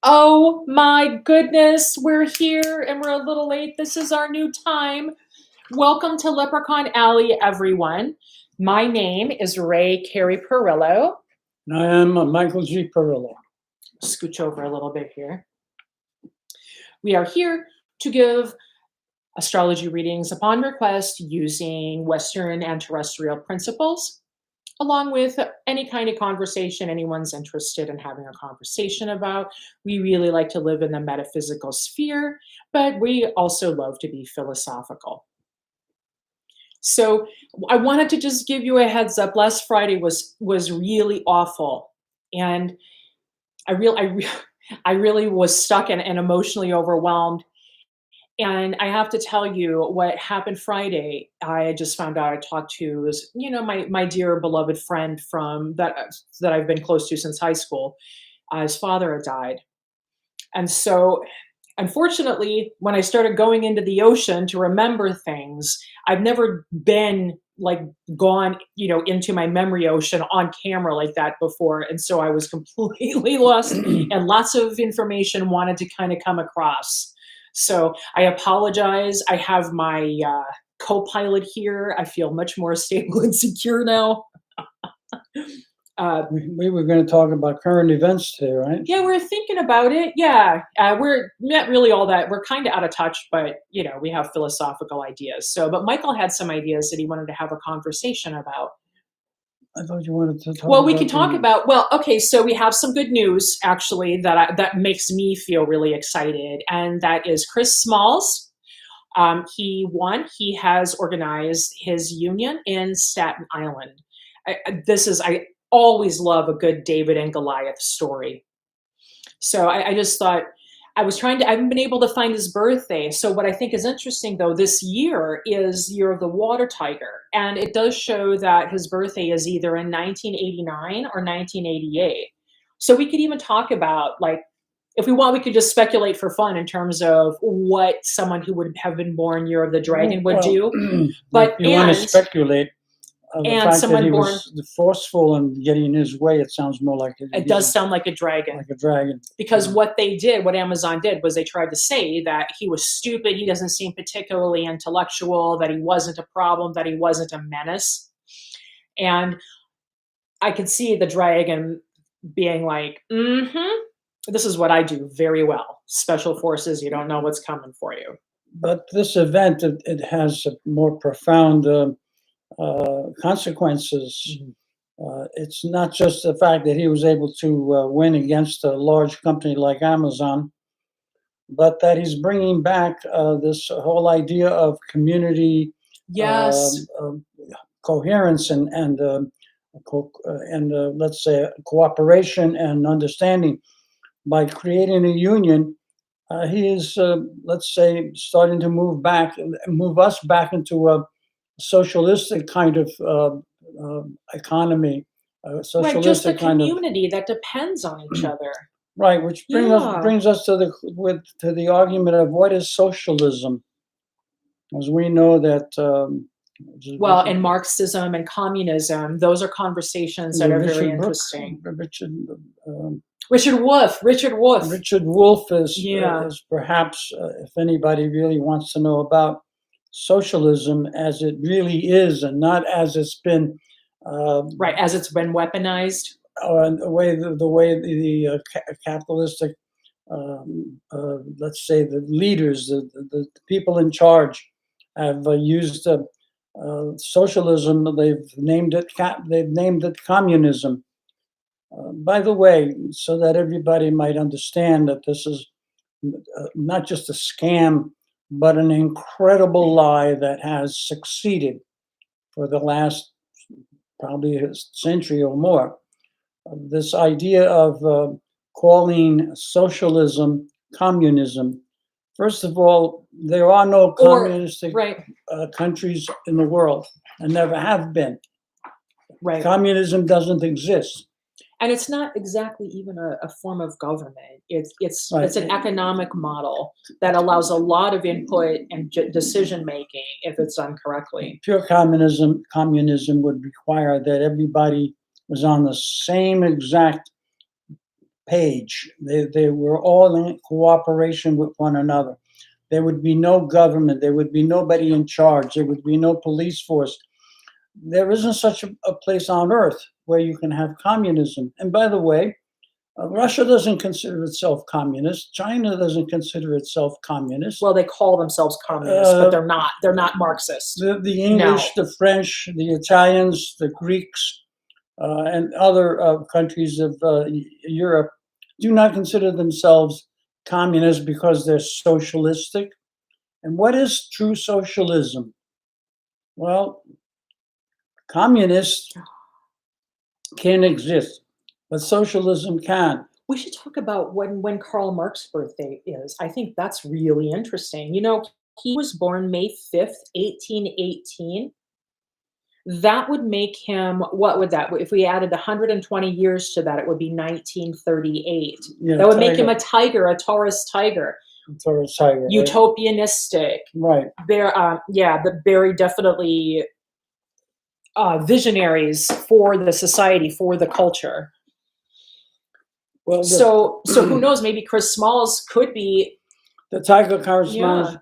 Oh my goodness, we're here and we're a little late. This is our new time. Welcome to Leprechaun Alley, everyone. My name is Ray Carey Perillo. And I am Michael G. Perillo. Scooch over a little bit here. We are here to give astrology readings upon request using Western and terrestrial principles, along with any kind of conversation anyone's interested in having a conversation about. We really like to live in the metaphysical sphere, but we also love to be philosophical. So I wanted to just give you a heads up. Last Friday was really awful, and I really was stuck and emotionally overwhelmed. And I have to tell you what happened Friday. I just found out I talked to is, my dear beloved friend from that I've been close to since high school. His father had died. And so unfortunately, when I started going into the ocean to remember things, I've never been like gone, into my memory ocean on camera like that before. And so I was completely lost and lots of information wanted to kind of come across. So I apologize. I have my co-pilot here. I feel much more stable and secure now. We were going to talk about current events today, right? Yeah, we're thinking about it. Yeah, we're not really all that. We're kind of out of touch, but we have philosophical ideas. So, but Michael had some ideas that he wanted to have a conversation about. I thought you wanted to talk. Well, we can talk about. Well, okay. So we have some good news actually that makes me feel really excited, and that is Chris Smalls. He won. He has organized his union in Staten Island. I always love a good David and Goliath story. So I just thought I haven't been able to find his birthday. So what I think is interesting though, this year is Year of the Water Tiger. And it does show that his birthday is either in 1989 or 1988. So we could even talk about, like, if we want, we could just speculate for fun in terms of what someone who would have been born Year of the Dragon would do. But you want to speculate. The and fact someone that he born was forceful and getting in his way, it sounds more like it does sound like a dragon. Like a dragon. Because what Amazon did was they tried to say that he was stupid, he doesn't seem particularly intellectual, that he wasn't a problem, that he wasn't a menace. And I could see the dragon being like, this is what I do very well. Special forces, you don't know what's coming for you. But this event, it has a more profound consequences. It's not just the fact that he was able to win against a large company like Amazon, but that he's bringing back this whole idea of community coherence and let's say cooperation and understanding by creating a union. He is, let's say, starting to move us back into a socialistic kind of economy, right, just a community that depends on each other. Right, which brings us to the argument of what is socialism, as we know that. Well, and Marxism and communism; those are conversations that are very interesting. Richard Wolff. Richard Wolff is perhaps, if anybody really wants to know about socialism as it really is, and not as it's been, right, as it's been weaponized, and the way the capitalistic, let's say, the leaders, the people in charge, have used socialism. They've named it communism. By the way, so that everybody might understand that this is not just a scam, but an incredible lie that has succeeded for the last probably a century or more. This idea of calling socialism communism. First of all, there are no communistic countries in the world, and never have been. Right. Communism doesn't exist. And it's not exactly even a form of government. It's an economic model that allows a lot of input and decision making if it's done correctly. Pure communism would require that everybody was on the same exact page. They were all in cooperation with one another. There would be no government. There would be nobody in charge. There would be no police force. There isn't such a place on earth where you can have communism. And by the way, Russia doesn't consider itself communist. China doesn't consider itself communist. Well, they call themselves communists, but they're not. They're not Marxist. The English, No. the French, the Italians, the Greeks, and other countries of Europe do not consider themselves communist because they're socialistic. And what is true socialism? Well, communists can't exist, but socialism can. We should talk about when Karl Marx's birthday is. I think that's really interesting. You know, he was born May 5th, 1818. That would make him, what would that, if we added 120 years to that, it would be 1938. Yeah, That would make him tiger. a tiger, a Taurus tiger. Taurus tiger, right? Utopianistic. Right. Yeah, but very definitely visionaries for the society, for the culture. Well, So who knows? Maybe Chris Smalls could be. the tiger corresponds Yeah.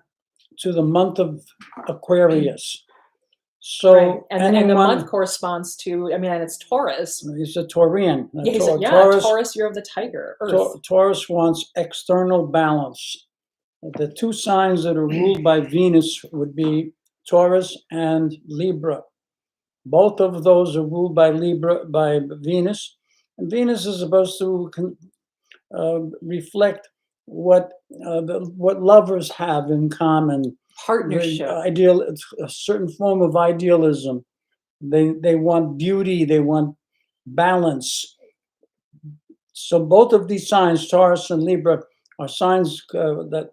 to the month of Aquarius. Right. So And the anyone, month corresponds to, I mean, and it's Taurus. he's a Taurian. Yeah, Taurus, Taurus, year of the tiger, Earth. Taurus wants external balance. The two signs that are ruled by Venus would be Taurus and Libra. Both of those are ruled by Venus, and Venus is supposed to reflect what lovers have in common. Partnership. A certain form of idealism. They want beauty. They want balance. So both of these signs, Taurus and Libra, are signs that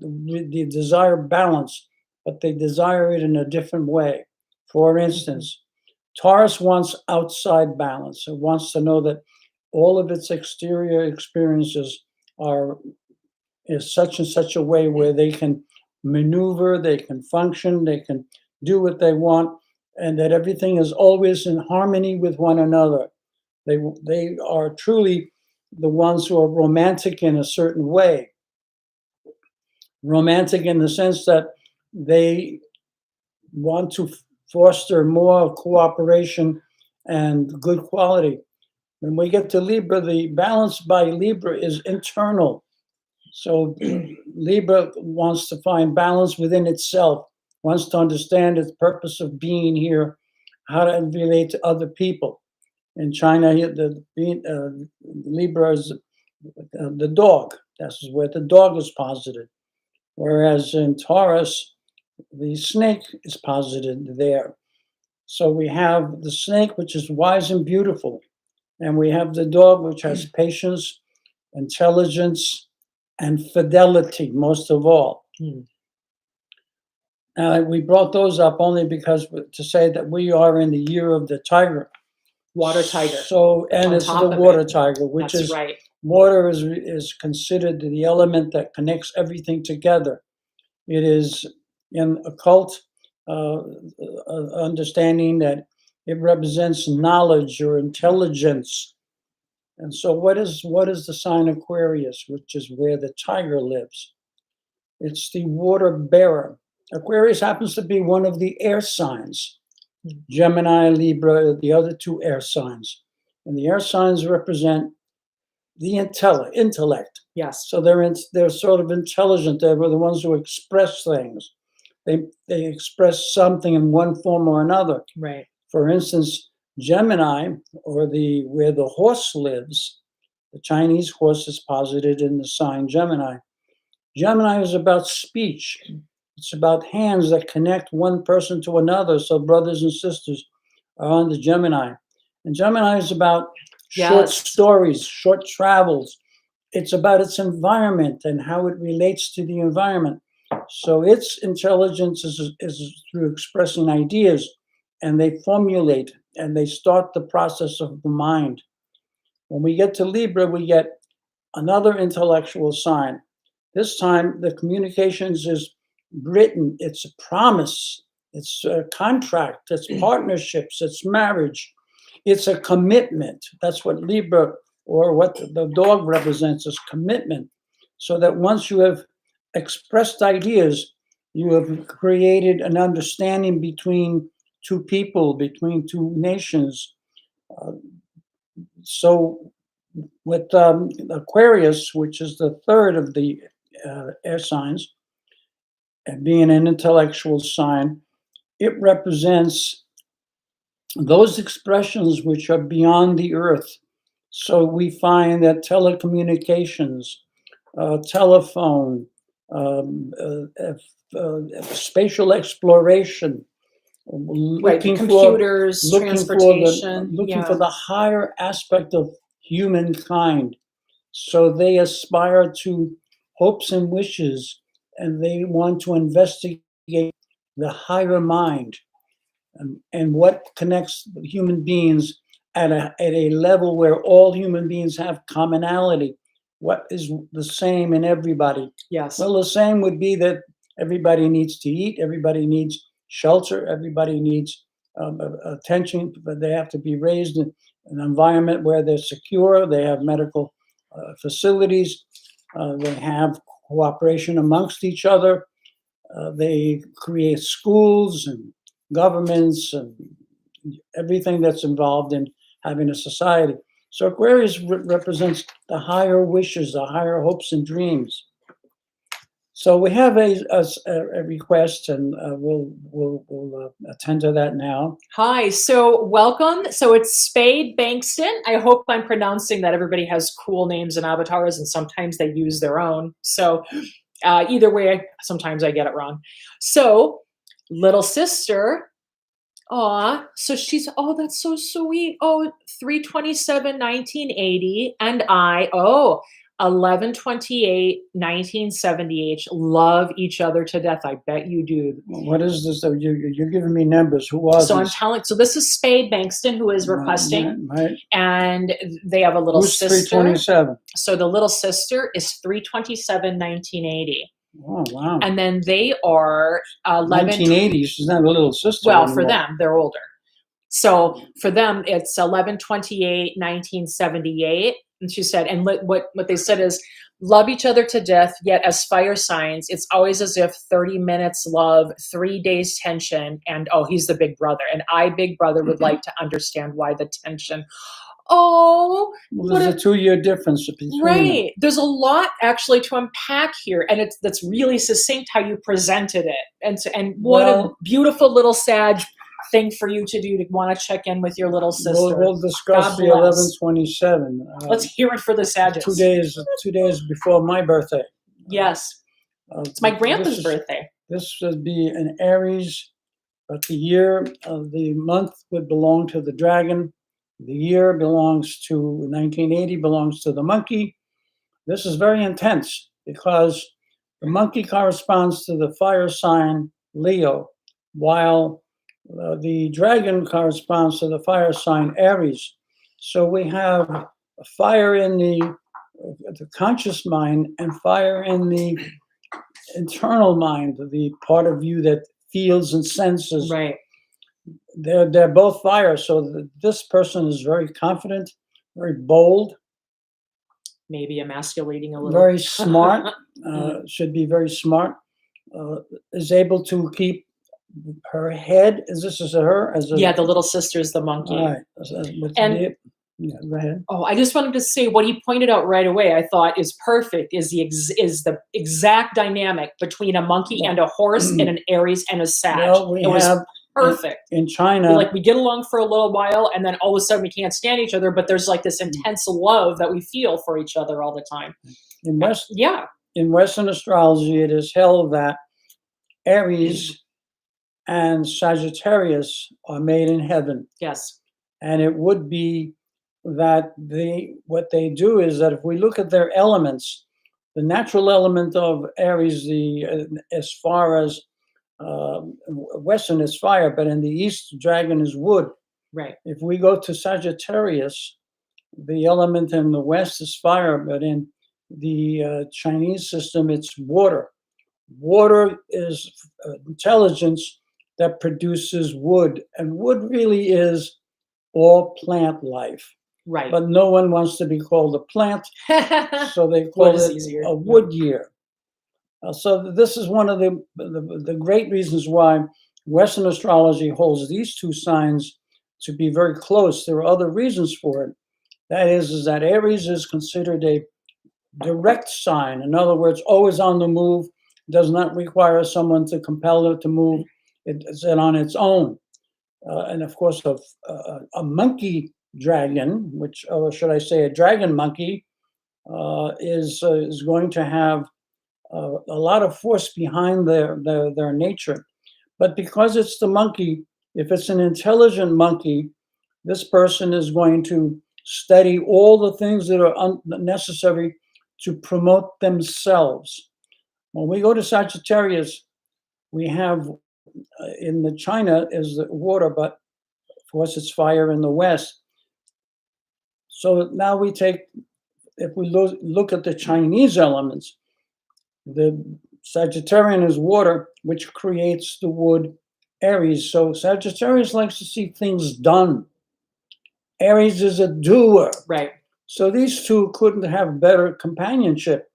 they desire balance, but they desire it in a different way. For instance, Taurus wants outside balance. It wants to know that all of its exterior experiences are in such and such a way where they can maneuver, they can function, they can do what they want, and that everything is always in harmony with one another. They are truly the ones who are romantic in a certain way. Romantic in the sense that they want to foster more cooperation and good quality. When we get to Libra, the balance by Libra is internal. So Libra wants to find balance within itself, wants to understand its purpose of being here, how to relate to other people. In China, Libra is the dog. That's where the dog is posited. Whereas in Taurus, the snake is posited there. So we have the snake, which is wise and beautiful. And we have the dog, which has patience, intelligence, and fidelity, most of all. We brought those up only because to say that we are in the year of the tiger. Water tiger. So, and On it's top the of water it. tiger, which That's is right. water is considered the element that connects everything together. It is in occult understanding that it represents knowledge or intelligence. And so what is the sign Aquarius, which is where the tiger lives? It's the water bearer. Aquarius happens to be one of the air signs. Gemini, Libra, the other two air signs. And the air signs represent the intellect. Yes. So they're sort of intelligent. They're the ones who express things. They express something in one form or another. Right. For instance, Gemini, or where the horse lives, the Chinese horse is posited in the sign Gemini. Gemini is about speech. It's about hands that connect one person to another. So brothers and sisters are on the Gemini. And Gemini is about short stories, short travels. It's about its environment and how it relates to the environment. So its intelligence is through expressing ideas, and they formulate and they start the process of the mind. When we get to Libra, we get another intellectual sign. This time, the communications is written. It's a promise. It's a contract. It's partnerships. It's marriage. It's a commitment. That's what Libra or what the dog represents is commitment. So that once you have expressed ideas, you have created an understanding between two people, between two nations. Uh, so with Aquarius, which is the third of the air signs, and being an intellectual sign, it represents those expressions which are beyond the earth. So we find that telecommunications, telephone, um, uh, spatial exploration, Right, the looking for computers, looking for the transportation. looking for Yeah. the higher aspect of humankind. So they aspire to hopes and wishes, and they want to investigate the higher mind, and what connects human beings at a level where all human beings have commonality. What is the same in everybody? Yes. Well, the same would be that everybody needs to eat, everybody needs shelter, everybody needs attention, but they have to be raised in an environment where they're secure, they have medical facilities, they have cooperation amongst each other, they create schools and governments and everything that's involved in having a society. So Aquarius represents the higher wishes, the higher hopes and dreams. So we have a request, and we'll attend to that now. Hi, so welcome. So it's Spade Bankston. I hope I'm pronouncing that. Everybody has cool names and avatars, and sometimes they use their own. So either way, sometimes I get it wrong. So little sister, aw, so she's, oh, that's so sweet. Oh, 3/27/1980, and I, oh, 11/28/1978. Love each other to death. I bet you do. What is this? You're giving me numbers. Who are So I'm these? telling, so this is Spade Bankston who is Right, requesting, right. and they have a little Who's sister. 327? So the little sister is 3/27/1980. Oh, wow. And then they are 11. 1980. She's not a little sister Well, anymore. for them, they're older. So for them, it's 11/28/1978. And she said, and what they said is, love each other to death, yet as fire signs, it's always as if 30 minutes love, 3 days tension, and oh, he's the big brother. And I, big brother, would like to understand why the tension. Oh, Well, there's a 2-year difference between them. right. There's a lot actually to unpack here, and that's really succinct how you presented it. And what a beautiful little Sag thing for you to do, to want to check in with your little sister. We'll discuss God the bless. 11/27. Let's hear it for the Sagittarius. 2 days before my birthday. Yes, it's my grandpa's birthday. This should be an Aries, but the month would belong to the dragon. The year belongs to 1980, belongs to the monkey. This is very intense because the monkey corresponds to the fire sign Leo, while the dragon corresponds to the fire sign Aries. So we have fire in the conscious mind and fire in the internal mind, the part of you that feels and senses. Right. They're both fire. So this person is very confident, very bold, Maybe emasculating a little. very smart, should be very smart, is able to keep her head. Is this her? Yeah, the little sister's the monkey. All right. And yeah, go ahead. oh, I just wanted to say what he pointed out right away, I thought is perfect, is the exact dynamic between a monkey and a horse and an Aries and a Sag. Well, it was perfect. In China, we get along for a little while, and then all of a sudden we can't stand each other, but there's like this intense love that we feel for each other all the time. In Western astrology, it is held that Aries and Sagittarius are made in heaven. Yes. And it would be that what they do is that if we look at their elements, the natural element of Aries, as far as Western is fire, but in the East, dragon is wood. Right. If we go to Sagittarius, the element in the West is fire, but in the Chinese system, it's water. Water is intelligence that produces wood, and wood really is all plant life. Right. but no one wants to be called a plant, so they Wood call is it easier. a Yeah. wood year. So this is one of the great reasons why Western astrology holds these two signs to be very close. There are other reasons for it. That is that Aries is considered a direct sign. In other words, always on the move, does not require someone to compel it to move. It's on its own. And of course, a monkey dragon, which, or should I say, a dragon monkey, is going to have a lot of force behind their nature. But because it's the monkey, if it's an intelligent monkey, this person is going to study all the things that are necessary to promote themselves. When we go to Sagittarius, we have in the China is the water, but of course it's fire in the West. So now we take, if we look at the Chinese elements, the Sagittarian is water, which creates the wood Aries. So Sagittarius likes to see things done. Aries is a doer. Right. So these two couldn't have better companionship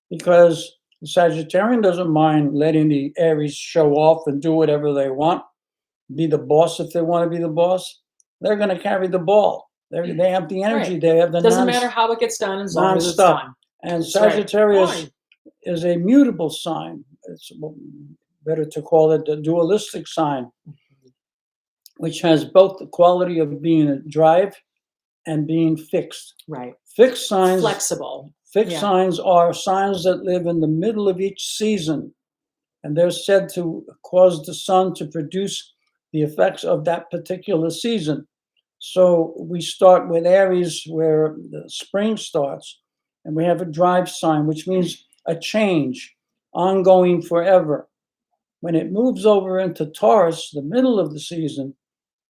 because the Sagittarian doesn't mind letting the Aries show off and do whatever they want, be the boss if they want to be the boss. They're going to carry the ball. They have the energy. Right. They have the Doesn't matter how it gets done as long as it's nonstop. done. And That's right. Sagittarius Fine. is a mutable sign. It's better to call it the dualistic sign, which has both the quality of being a drive and being fixed. Right. Fixed signs, Flexible. fixed Yeah. signs are signs that live in the middle of each season, and they're said to cause the sun to produce the effects of that particular season. So we start with Aries, where the spring starts, and we have a drive sign, which means a change, ongoing forever. When it moves over into Taurus, the middle of the season,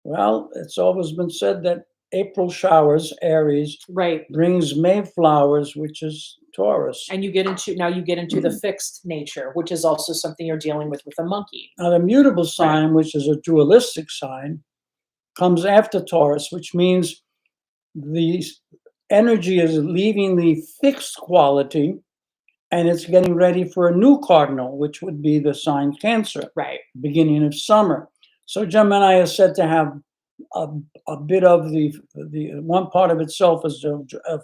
well, it's always been said that April showers, Aries, Right. brings May flowers, which is Taurus. And you get into the fixed nature, which is also something you're dealing with a monkey. Now, the mutable sign, which is a dualistic sign, comes after Taurus, which means the energy is leaving the fixed quality and it's getting ready for a new cardinal, which would be the sign Cancer, Right. beginning of summer. So Gemini is said to have a bit of the one part of itself is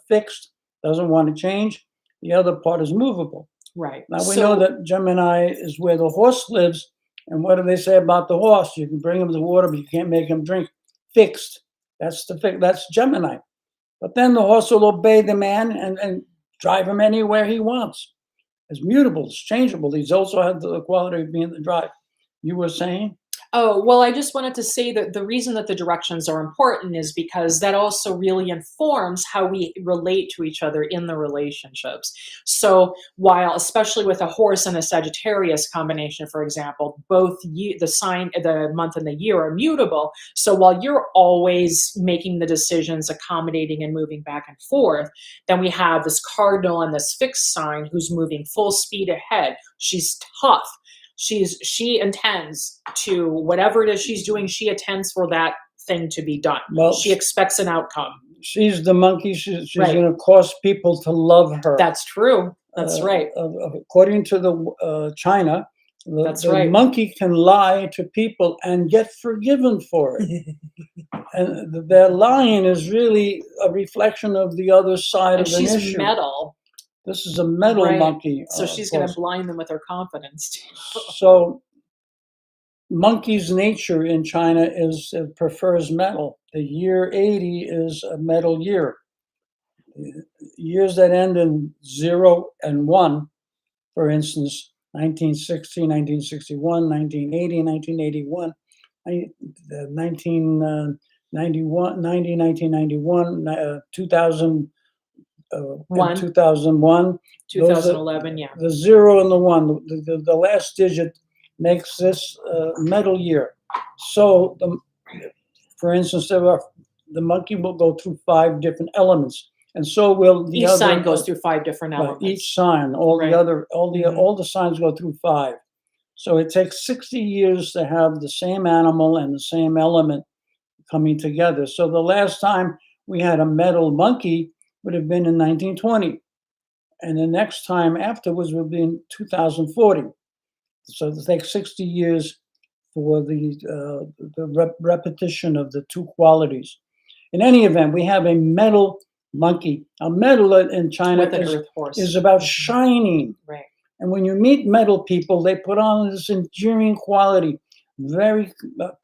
fixed, doesn't want to change. The other part is movable. Right. Now we know that Gemini is where the horse lives. And what do they say about the horse? You can bring him the water, but you can't make him drink. Fixed. That's Gemini. But then the horse will obey the man and drive him anywhere he wants. It's mutable, it's changeable. These also have the quality of being the drive. You were saying? Oh, well, I just wanted to say that the reason that the directions are important is because that also really informs how we relate to each other in the relationships. So while, especially with a horse and a Sagittarius combination, for example, both the sign, the month and the year are mutable. So while you're always making the decisions, accommodating and moving back and forth, then we have this cardinal and this fixed sign who's moving full speed ahead. She's tough. She intends to, whatever it is she's doing, she intends for that thing to be done. Well, she expects an outcome. She's the monkey. She's Right. going to cause people to love her. That's true. That's right. According to the China, That's the right. monkey can lie to people and get forgiven for it. And their lying is really a reflection of the other side And of an she's issue. metal. This is a metal Right. monkey. So she's going to blind them with her confidence too. So monkey's nature in China is it prefers metal. The year 80 is a metal year. Years that end in 0 and 1, for instance, 1960, 1961, 1980, 1981, 1991, 2000, 2001. 2011, yeah. The 0 and the 1, the last digit makes this metal year. So, for instance, the monkey will go through 5 different elements, and so will the each other. Sign goes through 5 different elements. Each sign, all the signs go through 5. So it takes 60 years to have the same animal and the same element coming together. So the last time we had a metal monkey would have been in 1920, and the next time afterwards would be in 2040. So it takes 60 years for the repetition of the two qualities. In any event, we have a metal monkey. A metal in China With an earth horse. is about Mhm. shining. Right. And when you meet metal people, they put on this enduring quality, very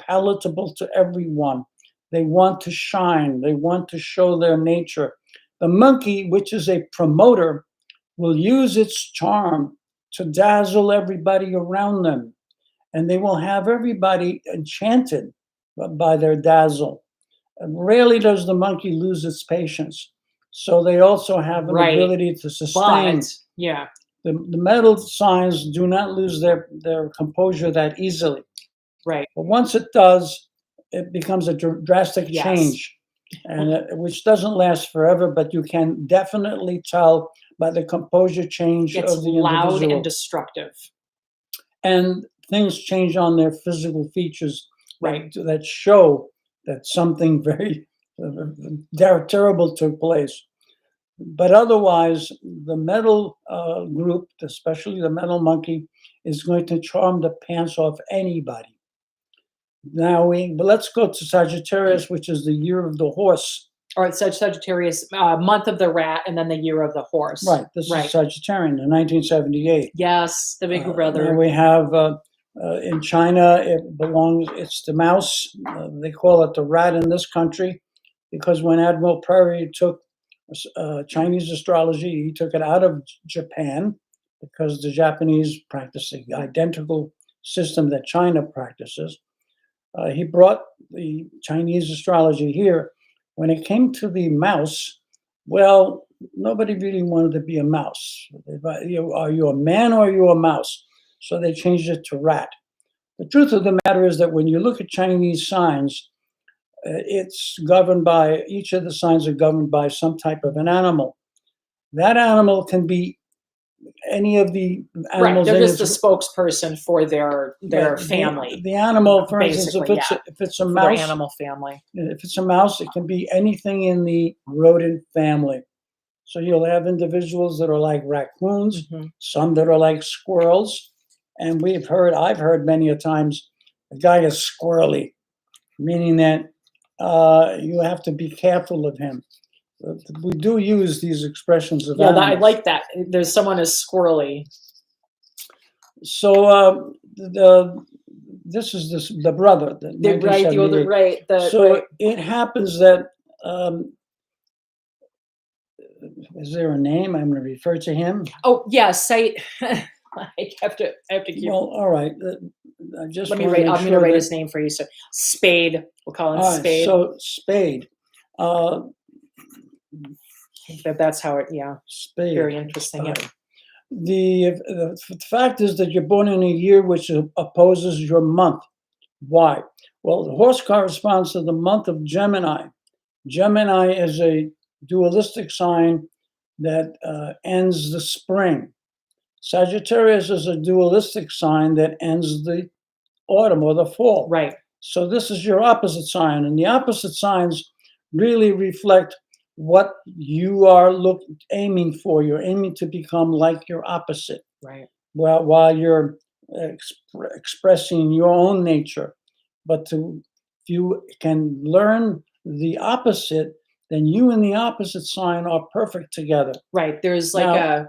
palatable to everyone. They want to shine, they want to show their nature. The monkey, which is a promoter, will use its charm to dazzle everybody around them, and they will have everybody enchanted by their dazzle. And rarely does the monkey lose its patience. So they also have an Right. ability to sustain. But yeah, The metal signs do not lose their composure that easily. right. But once it does, it becomes a drastic Yes. change, and which doesn't last forever, but you can definitely tell by the composure change It's of the loud individual. and destructive. And things change on their physical features Right. that show that something very terrible took place. But otherwise, the metal group, especially the metal monkey, is going to charm the pants off anybody. Now but let's go to Sagittarius, which is the year of the horse. All right, Sagittarius, month of the rat, and then the year of the horse. Right, this is Right. Sagittarian in 1978. Yes, the big And brother. we have in China, it's the mouse. They call it the rat in this country because when Admiral Perry took Chinese astrology, he took it out of Japan because the Japanese practice the identical system that China practices. He brought the Chinese astrology here. When it came to the mouse, well, nobody really wanted to be a mouse. Are you a man or are you a mouse? So they changed it to rat. The truth of the matter is that when you look at Chinese signs, it's governed by, each of the signs are governed by some type of an animal. That animal can be any of the Right, animals. they're in just the its- spokesperson for their Right, family, The animal, for instance, basically, yeah, if it's a for their mouse, animal family. if it's a mouse, it can be anything in the rodent family. So you'll have individuals that are like raccoons, Mhm. some that are like squirrels, and I've heard many a times, a guy is squirrely, meaning that you have to be careful of him. We do use these expressions of Yeah, I animals. like that. There's someone as squirrely. So this the brother, the Right, the older, 1978. right. So Right. it happens that is there a name I'm going to refer to him? Oh, yeah, say I have to keep. Well, all right. I just Let me want to write. make I'm going to sure write that. his name for you. So Spade. We'll call him All right. Spade. So Spade. That's how it. Yeah, Spade. very interesting. Yeah. The fact is that you're born in a year which opposes your month. Why? Well, the horse corresponds to the month of Gemini. Gemini is a dualistic sign that ends the spring. Sagittarius is a dualistic sign that ends the autumn or the fall. Right. So this is your opposite sign, and the opposite signs really reflect what you are aiming for. You're aiming to become like your opposite. Right. While you're expressing your own nature. But if you can learn the opposite, then you and the opposite sign are perfect together. Right. There's like Now,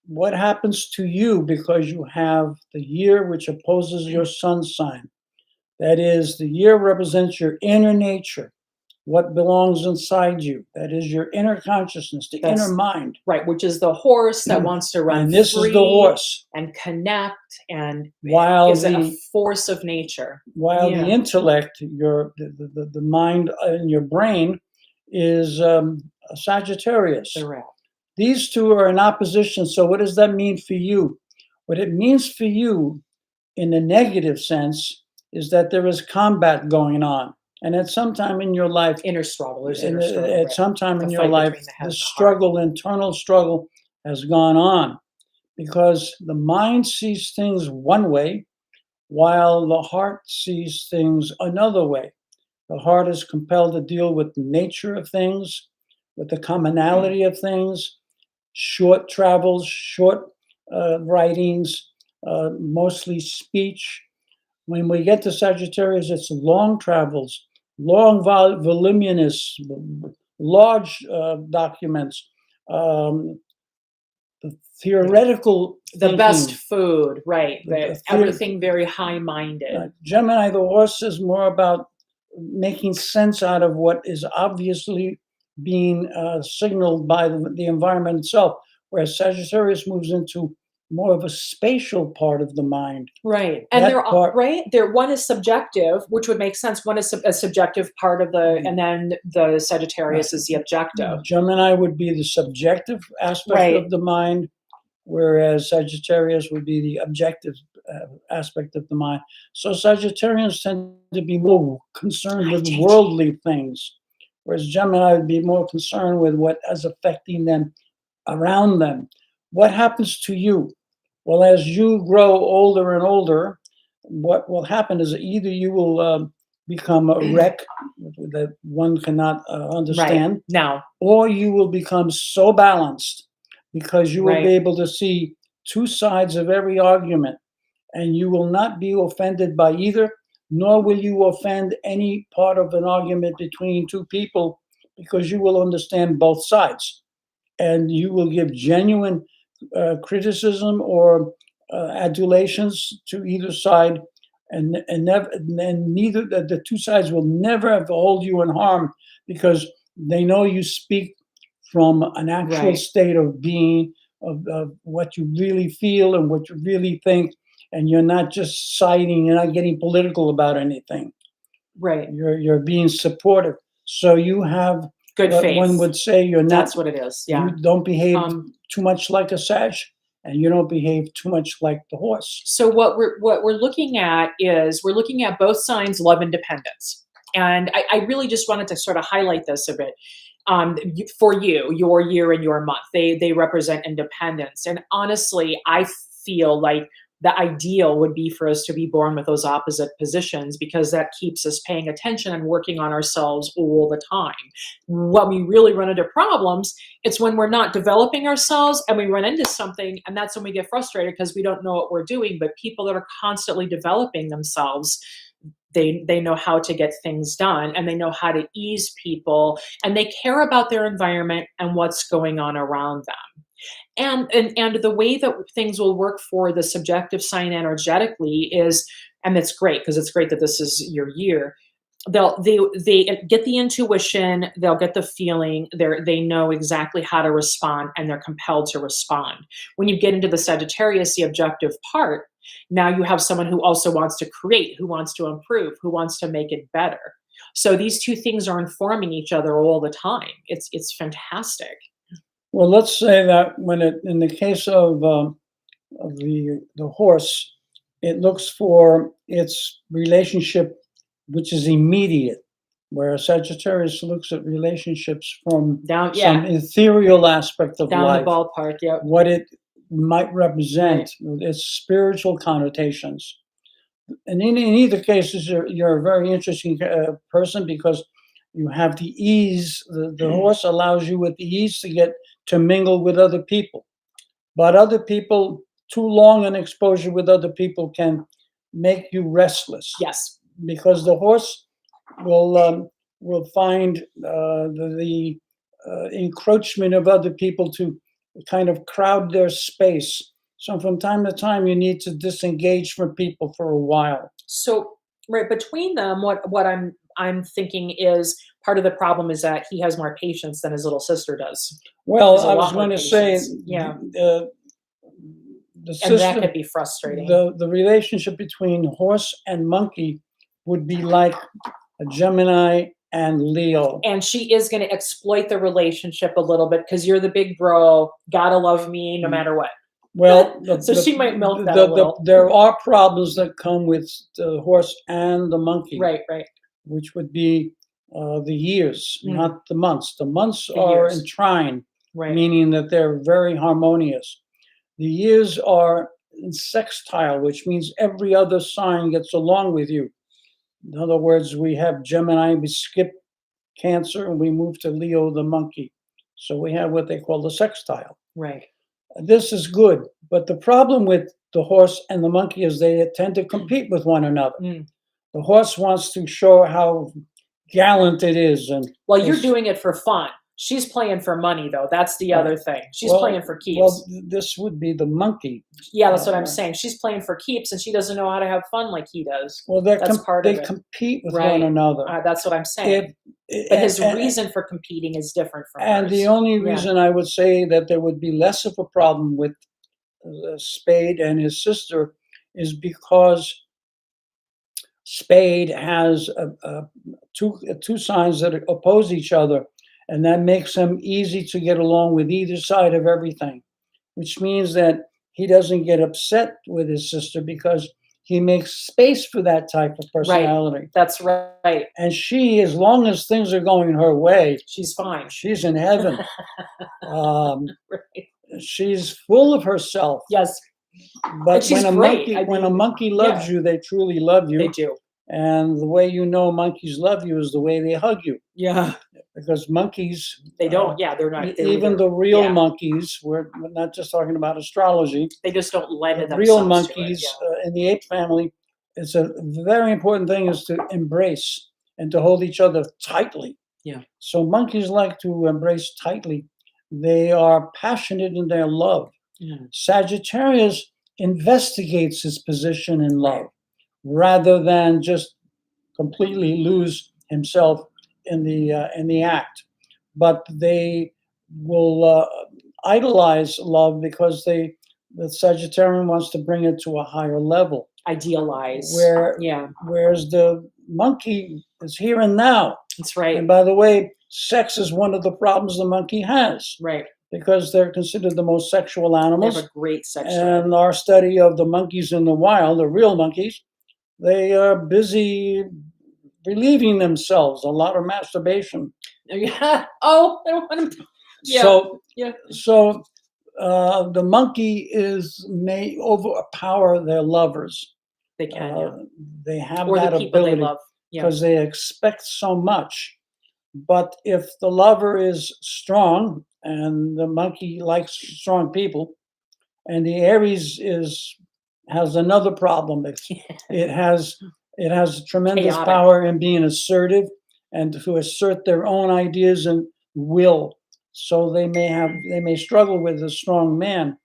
what happens to you because you have the year which opposes your sun sign? That is, the year represents your inner nature, what belongs inside you. That is your inner consciousness, the inner mind. Right, which is the horse that wants to run And this free is the horse. and connect and While is a force of nature. While the intellect, the mind in your brain is Sagittarius. Correct. These two are in opposition. So what does that mean for you? What it means for you in a negative sense is that there is combat going on. And at some time in your life, inner struggle, at some time in your life, the struggle, internal struggle has gone on because the mind sees things one way while the heart sees things another way. The heart is compelled to deal with the nature of things, with the commonality of things, short travels, short writings, mostly speech. When we get to Sagittarius, it's long travels, long, voluminous, large documents, um, the Yeah. theoretical The best thinking. food, right? The Everything very high-minded. Gemini, the horse, is more about making sense out of what is obviously being signaled by the environment itself, whereas Sagittarius moves into more of a spatial part of the mind. Right, and That they're all part, right? There one is subjective, which would make sense. One is a subjective part of the and then the right. Sagittarius is the objective. Gemini would be the subjective aspect Right, of the mind, whereas Sagittarius would be the objective aspect of the mind. So Sagittarians tend to be more concerned with high-thinking. worldly things, whereas Gemini would be more concerned with what is affecting them around them. What happens to you? Well, as you grow older and older, what will happen is either you will become a wreck that one cannot Right, understand, now, or you will become so balanced because you will be right, able to see two sides of every argument, and you will not be offended by either, nor will you offend any part of an argument between two people because you will understand both sides and you will give genuine criticism or adulations to either side, and neither the two sides will never have to hold you in harm because they know you speak from an actual right, state of being of what you really feel and what you really think, and you're not just siding, you're not getting political about anything. right. You're being supportive. So you have Good what one faith. would say you're not That's what it is, you yeah. don't behave Um, too much like a Sag, and you don't behave too much like the horse. so what we're looking at is we're looking at both signs love independence. And I really just wanted to sort of highlight this a bit. For you, your year and your month, they represent independence. And honestly, I feel like the ideal would be for us to be born with those opposite positions because that keeps us paying attention and working on ourselves all the time. When we really run into problems, it's when we're not developing ourselves and we run into something, and that's when we get frustrated because we don't know what we're doing. But people that are constantly developing themselves, they know how to get things done and they know how to ease people and they care about their environment and what's going on around them. And the way that things will work for the subjective sign energetically is, and it's great because it's great that this is your year. They get the intuition, they'll get the feeling, they know exactly how to respond and they're compelled to respond. When you get into the Sagittarius, the objective part, now you have someone who also wants to create, who wants to improve, who wants to make it better. So these two things are informing each other all the time. It's fantastic. Well, let's say that in the case of the horse, it looks for its relationship, which is immediate, where Sagittarius looks at relationships from Down, some yeah, ethereal aspect of down the life, ballpark. Yep. what it might Right. represent, its spiritual connotations. And in either cases, you're a very interesting person because you have the ease. The horse allows you with the ease to mingle with other people, but other people, too long an exposure with other people can make you restless Yes. because the horse will find the encroachment of other people to kind of crowd their space. So from time to time, you need to disengage from people for a while. So right between them, what I'm thinking is part of the problem is that he has more patience than his little sister does. He Well, has a I was lot more going to say patience. Yeah. the And that system, could be frustrating. the relationship between horse and monkey would be like a Gemini and Leo. And she is going to exploit the relationship a little bit because you're the big bro, gotta love me no matter what. Well, So she might milk that a little. there are problems that come with the horse and the monkey, Right, right. which would be the years, Mm, not the months. The months the are years. in trine, Right. meaning that they're very harmonious. The years are in sextile, which means every other sign gets along with you. In other words, we have Gemini, we skip Cancer, and we move to Leo, the monkey. So we have what they call the sextile. Right. This is good, but the problem with the horse and the monkey is they tend to compete with one another. Mm. The horse wants to show how gallant it is, and Well, you're it's, doing it for fun. She's playing for money, though. That's the other thing. She's well, playing for keeps. well, this would be the monkey. Yeah, that's what I'm saying. She's playing for keeps, and she doesn't know how to have fun like he does. Well, That's part they of it. compete with Right. one another. That's what I'm saying. But his reason for competing is different from and hers. the only Yeah. reason I would say that there would be less of a problem with Spade and his sister is because Spade has two signs that oppose each other, and that makes him easy to get along with either side of everything, which means that he doesn't get upset with his sister because he makes space for that type of personality. That's right. And she, as long as things are going her way, She's fine. she's in heaven. Right. She's full of herself. Yes, But she's when a great. monkey, I when a mean, monkey loves you, they truly love you. they do. And the way you know monkeys love you is the way they hug you. Yeah. Because monkeys, They don't. Yeah, they're not. even the real monkeys, we're not just talking about astrology. They just don't lend The themselves real to it, monkeys in the ape family, it's a very important thing is to embrace and to hold each other tightly. Yeah. So monkeys like to embrace tightly. They are passionate in their love. Mm. Sagittarius investigates his position in love rather than just completely lose himself in the act. But they will idolize love because the Sagittarian wants to bring it to a higher level. Idealize. Whereas the monkey is here and now. That's right. And by the way, sex is one of the problems the monkey has. Right. Because they're considered the most sexual animals. They have a great sex And drive. our study of the monkeys in the wild, the real monkeys, they are busy relieving themselves, a lot of masturbation. Yeah. Oh, I don't want to. Yeah. So the monkey may overpower their lovers. They can, They have or that the people ability they love. because they expect so much. But if the lover is strong, and the monkey likes strong people, and the Aries has another problem. It has tremendous Chaotic. power in being assertive and to assert their own ideas and will. So they may struggle with a strong man,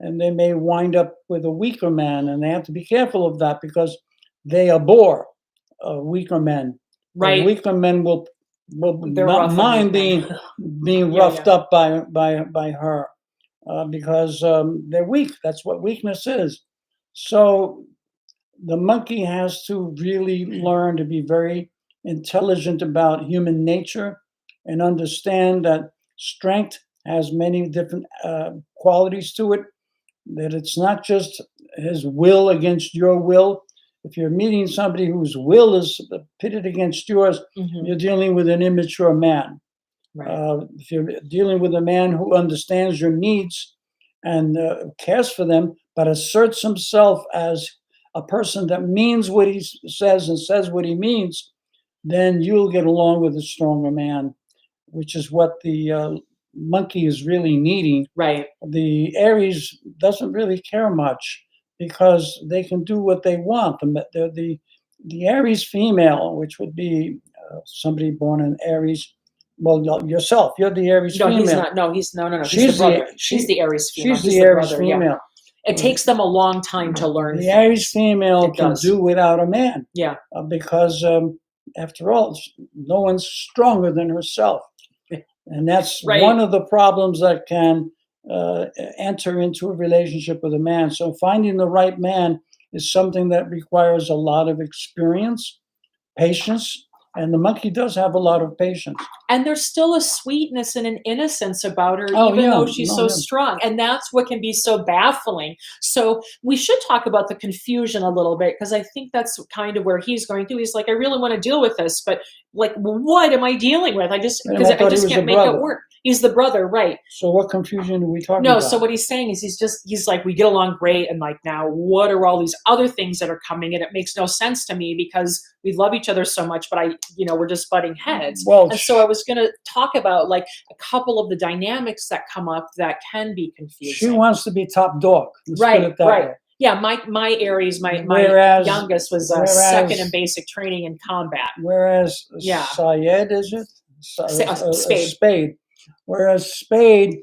and they may wind up with a weaker man, and they have to be careful of that because they abhor weaker men. Right. The weaker men will They're not rough on mind these being roughed up by her because they're weak. That's what weakness is. So the monkey has to really learn to be very intelligent about human nature and understand that strength has many different qualities to it, that it's not just his will against your will. If you're meeting somebody whose will is pitted against yours, you're dealing with an immature man. Right. If you're dealing with a man who understands your needs and cares for them, but asserts himself as a person that means what he says and says what he means, then you'll get along with a stronger man, which is what the monkey is really needing. Right. The Aries doesn't really care much because they can do what they want. The Aries female, which would be somebody born in Aries, well, yourself, you're the Aries female. He's not. No, he's no. He's She's the brother. the- She's the Aries female. She's He's the Aries brother, female. Yeah. It takes them a long time to learn. The Aries female It can does. do without a man. Yeah. Because after all, no one's stronger than herself. And that's Right. one of the problems that can enter into a relationship with a man. So finding the right man is something that requires a lot of experience, patience, And the monkey does have a lot of patience. And there's still a sweetness and an innocence about her, Oh even yeah, though she's no, so yeah. strong. And that's what can be so baffling. So we should talk about the confusion a little bit, because I think that's kind of where he's going through. He's like, I really want to deal with this, but like, what am I dealing with? I just And I because I thought he just was the can't make it brother. work. He's the brother, right? So what confusion are we talking No, about? so what he's saying is he's like, we get along great, and like, now what are all these other things that are coming? And it makes no sense to me because we love each other so much, but we're just butting heads. Well, And so I was going to talk about like a couple of the dynamics that come up that can be confusing. she wants to be top dog. Let's put Right, it that right. way. Yeah, my Aries, my Whereas- youngest was second in basic training in combat. Whereas Yeah. Syed, is it? Spade. Spade. Whereas Spade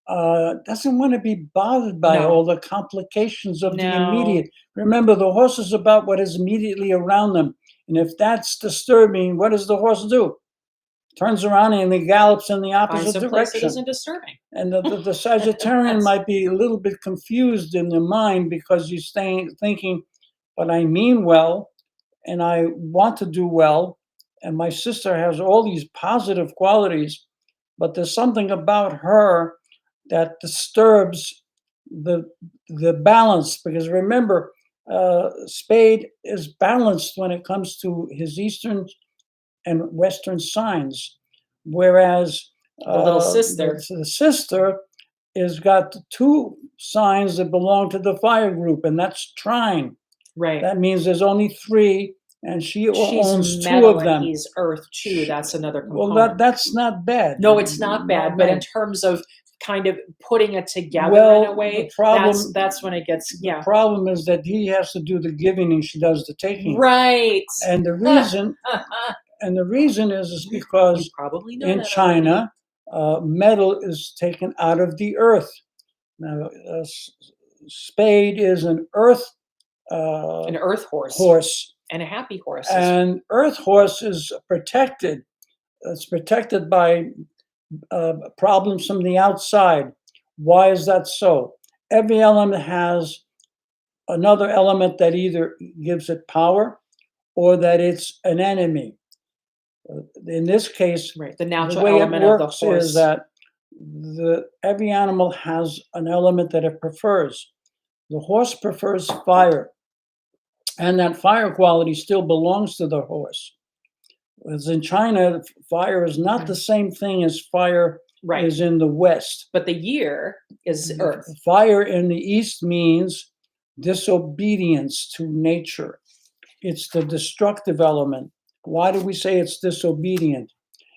doesn't want to be bothered by No. all the complications of the No. immediate. Remember, the horse is about what is immediately around them. And if that's disturbing, what does the horse do? Turns around and he gallops in the Find opposite some place that direction. isn't disturbing. And the Sagittarian might be a little bit confused in their mind because he's thinking, but I mean well, and I want to do well, and my sister has all these positive qualities, but there's something about her that disturbs the balance. Because remember, Spade is balanced when it comes to his Eastern and Western signs, whereas The little sister. the sister is got two signs that belong to the fire group, and that's trine. Right. That means there's only three, and she owns She's two metal of them. and he's earth too. That's another component. Well, that's not bad. No, it's not bad. Not But bad. in terms of kind of putting it together Well, in a way, the problem- that's when it gets, The problem is that he has to do the giving and she does the taking. Right. And the reason is You because probably know in that China, metal is taken out of the earth. Now, Spade is an earth already. An earth horse. horse, And a happy horse. and earth horse is protected. It's protected by problems from the outside. Why is that so? Every element has another element that either gives it power or that it's an enemy. In this case, Right. The the natural way it element of the works horse. is that every animal has an element that it prefers. The horse prefers fire, and that fire quality still belongs to the horse. As in China, fire is not the same thing as fire Right. is in the West. But the year is earth. Fire in the East means disobedience to nature. It's the destructive element. Why do we say it's disobedient?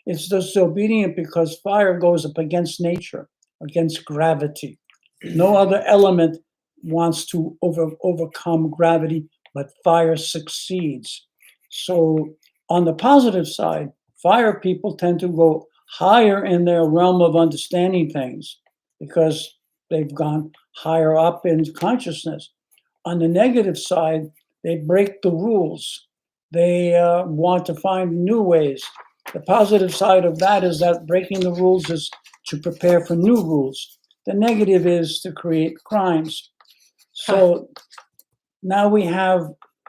It's disobedient because fire goes up against nature, against gravity. No other element wants to overcome gravity, but fire succeeds. So on the positive side, fire people tend to go higher in their realm of understanding things because they've gone higher up in consciousness. On the negative side, they break the rules. They want to find new ways. The positive side of that is that breaking the rules is to prepare for new rules. The negative is to create crimes. So now we have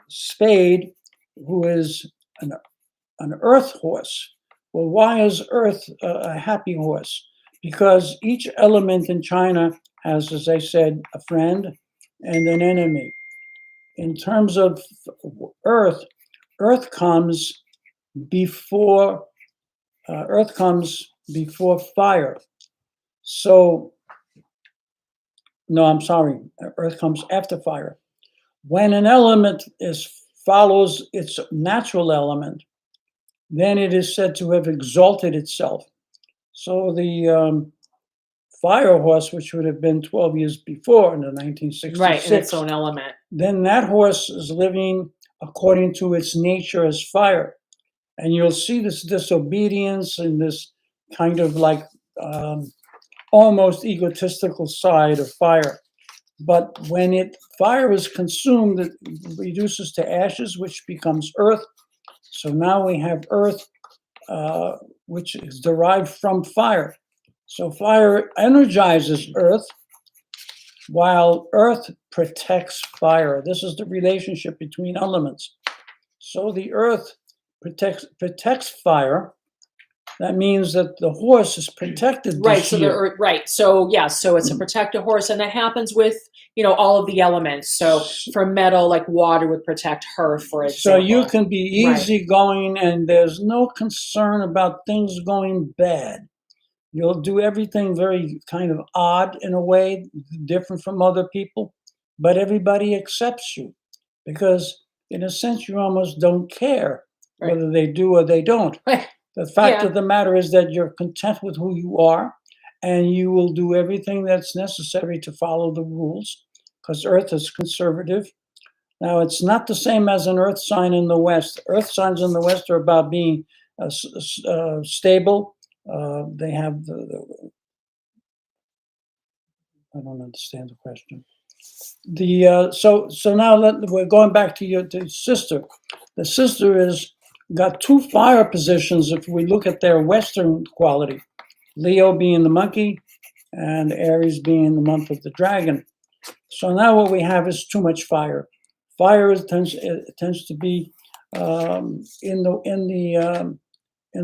Spade, who is an earth horse. Well, why is earth a happy horse? Because each element in China has, as I said, a friend and an enemy. In terms of earth, earth comes before fire. So, no, I'm sorry, earth comes after fire. When an element follows its natural element, then it is said to have exalted itself. So the fire horse, which would have been 12 years before in the 1966, Right. In its own element. then that horse is living according to its nature as fire. And you'll see this disobedience and this kind of like almost egotistical side of fire. But when fire is consumed, it reduces to ashes, which becomes earth. So now we have earth, which is derived from fire. So fire energizes earth, while earth protects fire. This is the relationship between elements. So the earth protects fire. That means that the horse is protected Right. this So the year. earth, right. So yeah. So it's a protect a horse, and that happens with all of the elements. So for metal, like water would protect her, for So you example. can be Right. easygoing, and there's no concern about things going bad. You'll do everything very kind of odd in a way, different from other people, but everybody accepts you because, in a sense, you almost don't care Right. whether they do or they don't. Right. The fact Yeah. of the matter is that you're content with who you are, and you will do everything that's necessary to follow the rules because Earth is conservative. Now, it's not the same as an Earth sign in the West. Earth signs in the West are about being stable. They have I don't understand the question. So now we're going back to your sister. The sister is got two fire positions. If we look at their Western quality, Leo being the monkey, and Aries being the month of the dragon. So now what we have is too much fire. Fire tends to be in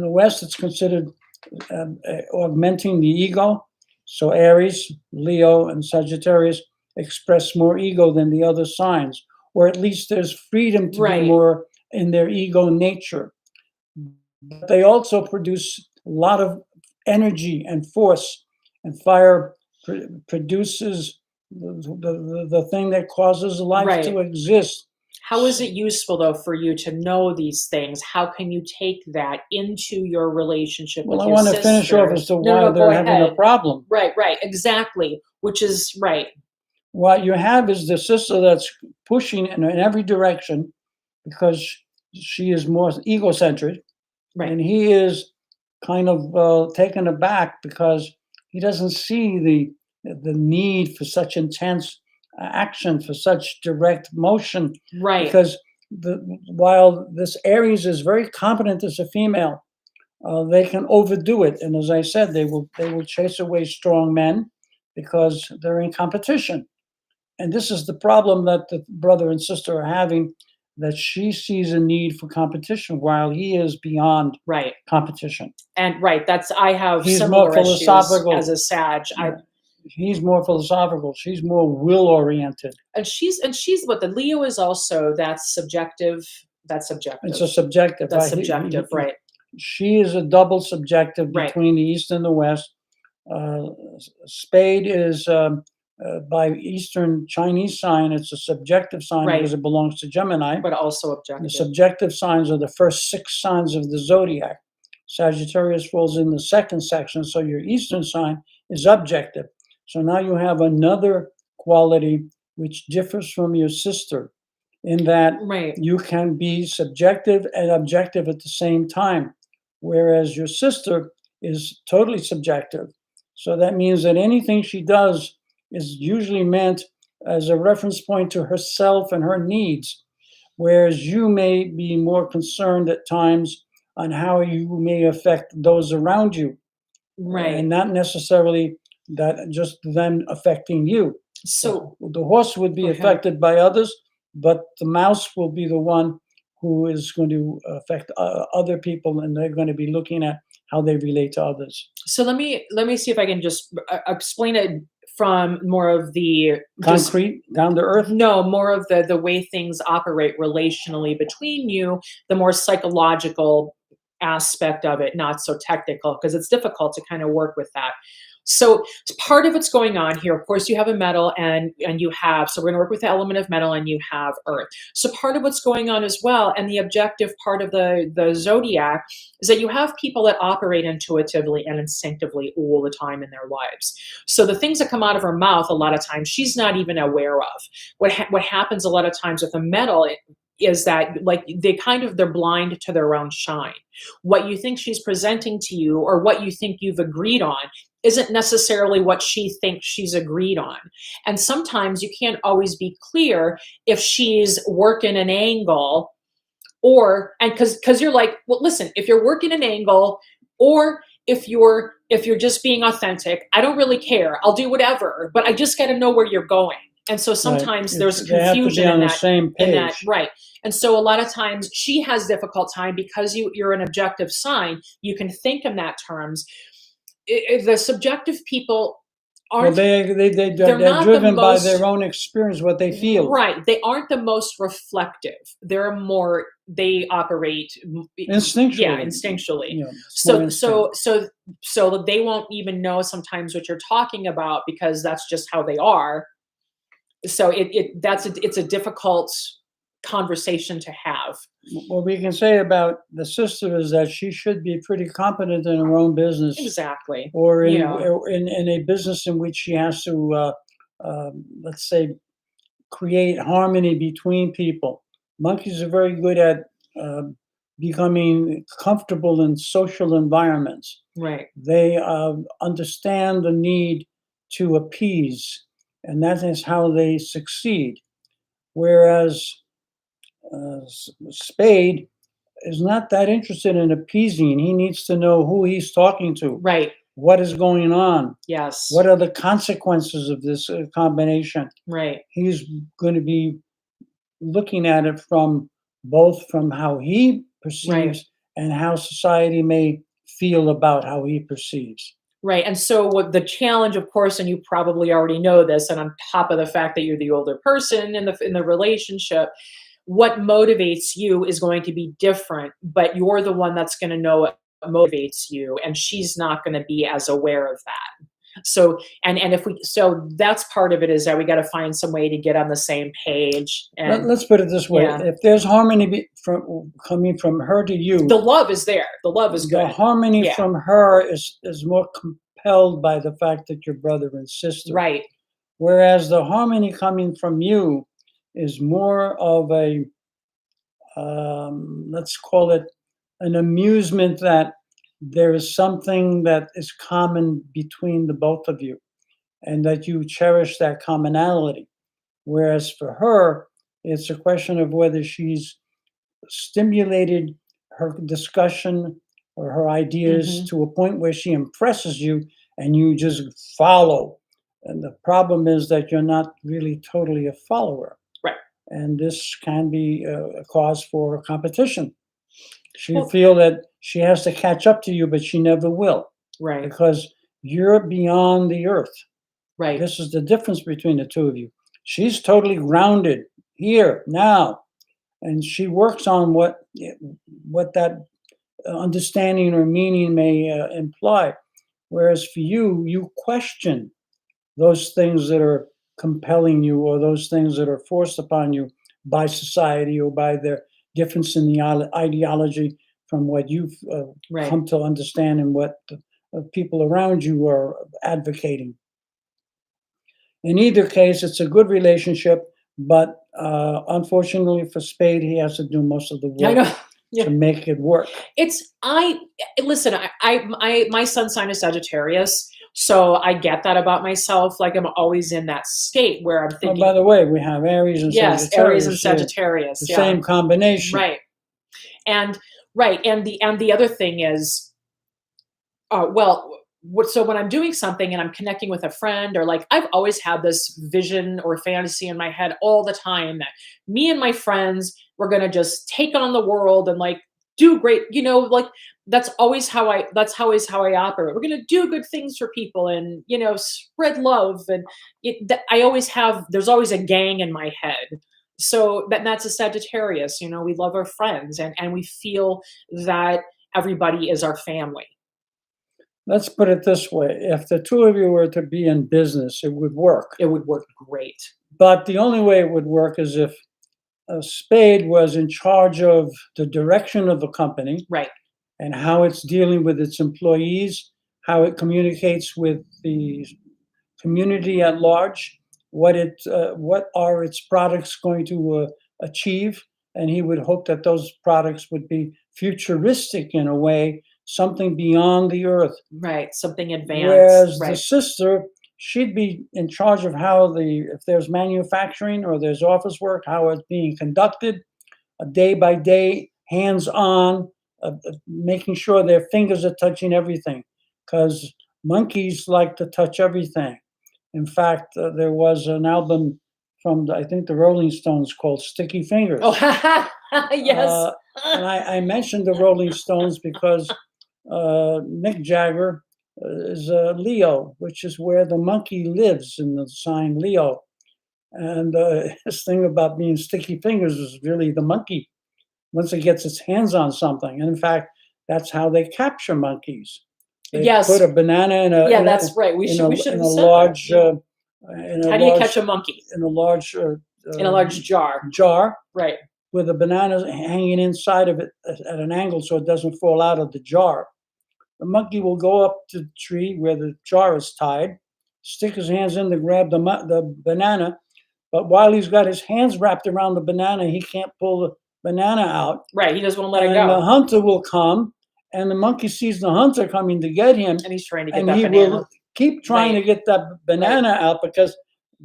the West. It's considered augmenting the ego. So Aries, Leo, and Sagittarius express more ego than the other signs, or at least there's freedom to be Right. more in their ego nature. But they also produce a lot of energy and force, and fire produces the thing that causes life Right. to exist. How is it useful though for you to know these things? How can you take that into your relationship Well, with I your want to finish off sister? as to No, why no, go they're having a ahead. problem. Right, right, exactly. Which is right. What you have is the sister that's pushing in every direction because she is more egocentric, Right. and he is kind of taken aback because he doesn't see the need for such intense action, for such direct motion. Right. Because while this Aries is very competent as a female, they can overdo it, and as I said, they will chase away strong men because they're in competition. And this is the problem that the brother and sister are having, that she sees a need for competition while he is beyond Right. competition. And right, I have He's more similar issues as philosophical. a Sag. He's more philosophical. She's more will oriented. And she's what the Leo is also, that's subjective. That's subjective. It's a subjective. That's subjective, right. She is a double subjective Right. between the East and the West. Uh, Spade is by Eastern Chinese sign, it's a subjective sign Right. because it belongs to Gemini. But also The objective. subjective signs are the first 6 signs of the zodiac. Sagittarius falls in the second section, so your Eastern sign is objective. So now you have another quality which differs from your sister in that Right. you can be subjective and objective at the same time, whereas your sister is totally subjective. So that means that anything she does is usually meant as a reference point to herself and her needs, whereas you may be more concerned at times on how you may affect those around you, Right. and not necessarily that just them affecting you. So The horse would be go ahead. affected by others, but the mouse will be the one who is going to affect other people, and they're going to be looking at how they relate to others. So let me see if I can just explain it from more of the just Concrete, down to earth. no, more of the way things operate relationally between you, the more psychological aspect of it, not so technical, because it's difficult to kind of work with that. So part of what's going on here, of course, you have a metal and you have, so we're going to work with the element of metal, and you have earth. So part of what's going on as well, and the objective part of the zodiac, is that you have people that operate intuitively and instinctively all the time in their lives. So the things that come out of her mouth, a lot of times, she's not even aware of. What happens a lot of times with a metal is that, like, they're blind to their own shine. What you think she's presenting to you, or what you think you've agreed on, isn't necessarily what she thinks she's agreed on. And sometimes you can't always be clear if she's working an angle, and because you're like, well, listen, if you're working an angle, or if you're just being authentic, I don't really care. I'll do whatever, but I just got to know where you're going. And so Right. sometimes there's They have to be confusion on the same in that, page. right. And so a lot of times she has difficult time because you're an objective sign. You can think in that terms. The subjective people Well, aren't they're they're not the driven by their most own experience, what they feel right. They aren't the most reflective. They're more they operate yeah, instinctually. instinctually. It's more So instinct. so they won't even know sometimes what you're talking about because that's just how they are. So it's a difficult conversation to have. What we can say about the sister is that she should be pretty competent in her own business, Exactly. or Yeah. in a business in which she has to, let's say, create harmony between people. Monkeys are very good at uh, becoming comfortable in social environments. Right. They understand the need to appease, and that is how they succeed. Whereas Spade is not that interested in appeasing. He needs to know who he's talking to, Right. what is going on, Yes. what are the consequences of this combination. Right. He's going to be looking at it from both from how he Right. perceives and how society may feel about how he perceives. Right. And so what the challenge, of course, and you probably already know this, and on top of the fact that you're the older person in the relationship, what motivates you is going to be different, but you're the one that's going to know what motivates you, and she's not going to be as aware of that. So and if we so that's part of it is that we got to find some way to get on the same page and Let's put it this way: yeah. if there's harmony coming from her to you, The love is there. The love is the good. harmony Yeah. from her is more compelled by the fact that you're brother and sister. Right. Whereas the harmony coming from you is more of a, let's call it an amusement that there is something that is common between the both of you and that you cherish that commonality. Whereas for her, it's a question of whether she's stimulated her discussion or her ideas Mhm. to a point where she impresses you and you just follow. And the problem is that you're not really totally a follower. Right. And this can be a cause for competition. She Well, feel that she has to catch up to you, but she never will right. because you're beyond the earth. Right. This is the difference between the two of you. She's totally grounded here now, and she works on what that understanding or meaning may imply. Whereas for you, you question those things that are compelling you or those things that are forced upon you by society or by their difference in the ideology from what you've Right. come to understand and what the people around you are advocating. In either case, it's a good relationship, but unfortunately for Spade, he has to do most of the I work know. Yeah. to make it work. It's I listen, my son's sign is Sagittarius, so I get that about myself. Like I'm always in that state where I'm Oh, by thinking, the way, we have Aries and yes, Aries and Sagittarius here, Sagittarius. the Yeah. same combination. Right. And right. And the other thing is, well, so when I'm doing something and I'm connecting with a friend or like I've always had this vision or fantasy in my head all the time that me and my friends were going to just take on the world and like do great, like that's always how I operate. We're going to do good things for people and spread love and I always have there's always a gang in my head. So that's a Sagittarius, we love our friends and we feel that everybody is our family. Let's put it this way: if the two of you were to be in business, it would work. It would work great. But the only way it would work is if Spade was in charge of the direction of the company Right. and how it's dealing with its employees, how it communicates with the community at large, what are its products going to achieve, and he would hope that those products would be futuristic in a way, something beyond the earth. Right. Something advanced. Whereas the Right. sister, she'd be in charge of how if there's manufacturing or there's office work, how it's being conducted, day by day, hands on, making sure their fingers are touching everything, because monkeys like to touch everything. In fact, there was an album from I think the Rolling Stones called "Sticky Fingers." Oh, yes. Uh, and I mentioned the Rolling Stones because Mick Jagger is a Leo, which is where the monkey lives in the sign Leo. And this thing about being sticky fingers is really the monkey once it gets its hands on something. And in fact, that's how they capture monkeys. They put Yes. a banana Yeah, that's right. We should in have a said that. large How do you catch a monkey? in a large In a large jar. jar Right. with a banana hanging inside of it at an angle so it doesn't fall out of the jar. The monkey will go up to the tree where the jar is tied, stick his hands in to grab the banana, but while he's got his hands wrapped around the banana, he can't pull the banana out. Right. He doesn't want to let it And the go. hunter will come, and the monkey sees the hunter coming to get him, And he's trying to get and that he banana. will keep trying to Right. get that banana out because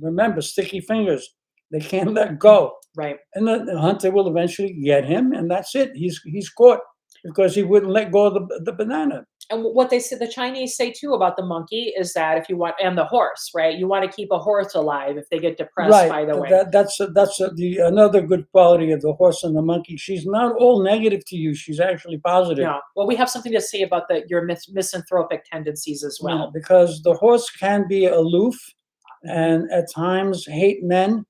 remember, sticky fingers, they can't let go. Right. And the hunter will eventually get him, and that's it. He's caught because he wouldn't let go of the banana. And what they say, the Chinese say too about the monkey is that if you want, and the horse, right? You want to keep a horse alive if they get depressed Right. by the way. That's another good quality of the horse and the monkey. She's not all negative to you. She's actually positive. No. Well, we have something to say about your misanthropic tendencies as Yeah, well. because the horse can be aloof and at times hate men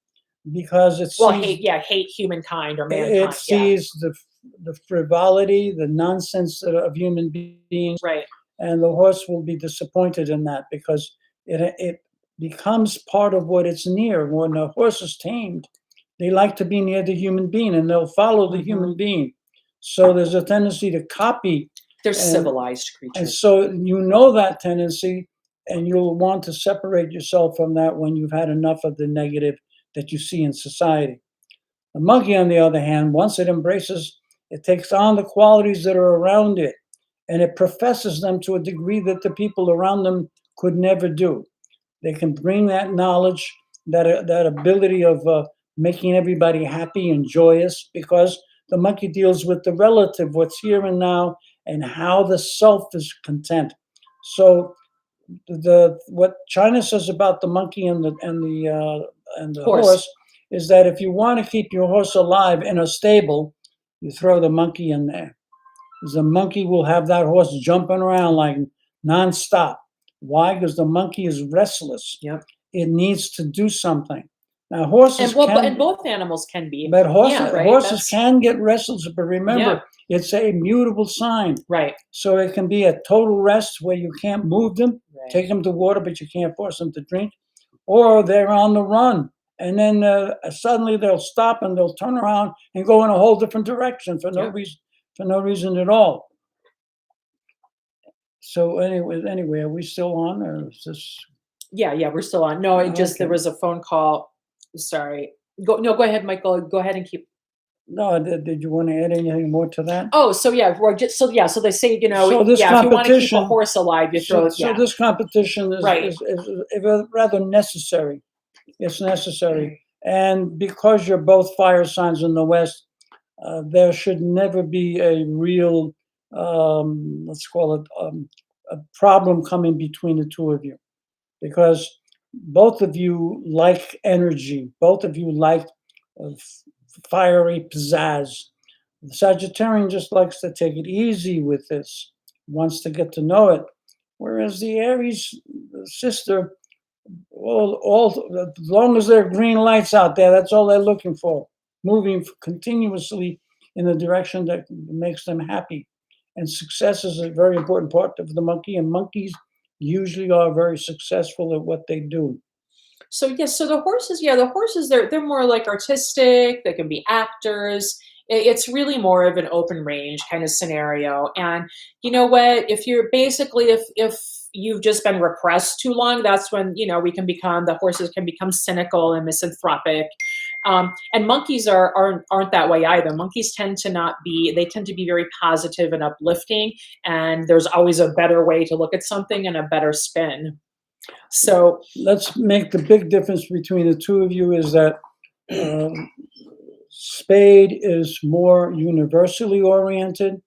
because Well, hate humankind or mankind. it sees the frivolity, the nonsense of human beings, Right. and the horse will be disappointed in that because it becomes part of what it's near. When a horse is tamed, they like to be near the human being and they'll follow the human being. So there's a tendency to copy. They're And- civilized And creatures. so you know that tendency, and you'll want to separate yourself from that when you've had enough of the negative that you see in society. The monkey, on the other hand, once it embraces, it takes on the qualities that are around it, and it professes them to a degree that the people around them could never do. They can bring that knowledge, that ability of making everybody happy and joyous, because the monkey deals with the relative, what's here and now, and how the self is content. So what China says about the monkey and the horse is that if you want to keep your horse alive in a stable, you throw the monkey in there. Because the monkey will have that horse jumping around like nonstop. Why? Because the monkey is restless. Yep. It needs to do something. Now horses And both animals can be. but Yeah, right? horses can get restless, but remember, Yeah. it's a mutable sign. Right. So it can be a total rest where you can't move them, Right. take them to water, but you can't force them to drink, or they're on the run. And then suddenly they'll stop and they'll turn around and go in a whole different direction for no reason at all. So anyway, are we still on, or is this? Yeah, we're still on. No, it just there Okay. was a phone call. Sorry. Go ahead, Michael. Go ahead and keep. No, did you want to add anything more to that? Oh, so yeah, we're just so yeah. So they say, So this if you want to keep a competition- horse alive, you throw. So this competition Right. is rather necessary. It's necessary. And because you're both fire signs in the West, there should never be a real, let's call it, a problem coming between the two of you. Because both of you like energy. Both of you like fiery pizzazz. The Sagittarian just likes to take it easy with this, wants to get to know it. Whereas the Aries sister, as long as there are green lights out there, that's all they're looking for, moving continuously in the direction that makes them happy. And success is a very important part of the monkey, and monkeys usually are very successful at what they do. So yes, so the horses, they're more like artistic. They can be actors. It's really more of an open range kind of scenario. And you know what? If you're basically if you've just been repressed too long, that's when the horses can become cynical and misanthropic. And monkeys aren't that way either. Monkeys tend to not be. They tend to be very positive and uplifting. And there's always a better way to look at something and a better spin. So let's make the big difference between the two of you is that Spade is more universally oriented,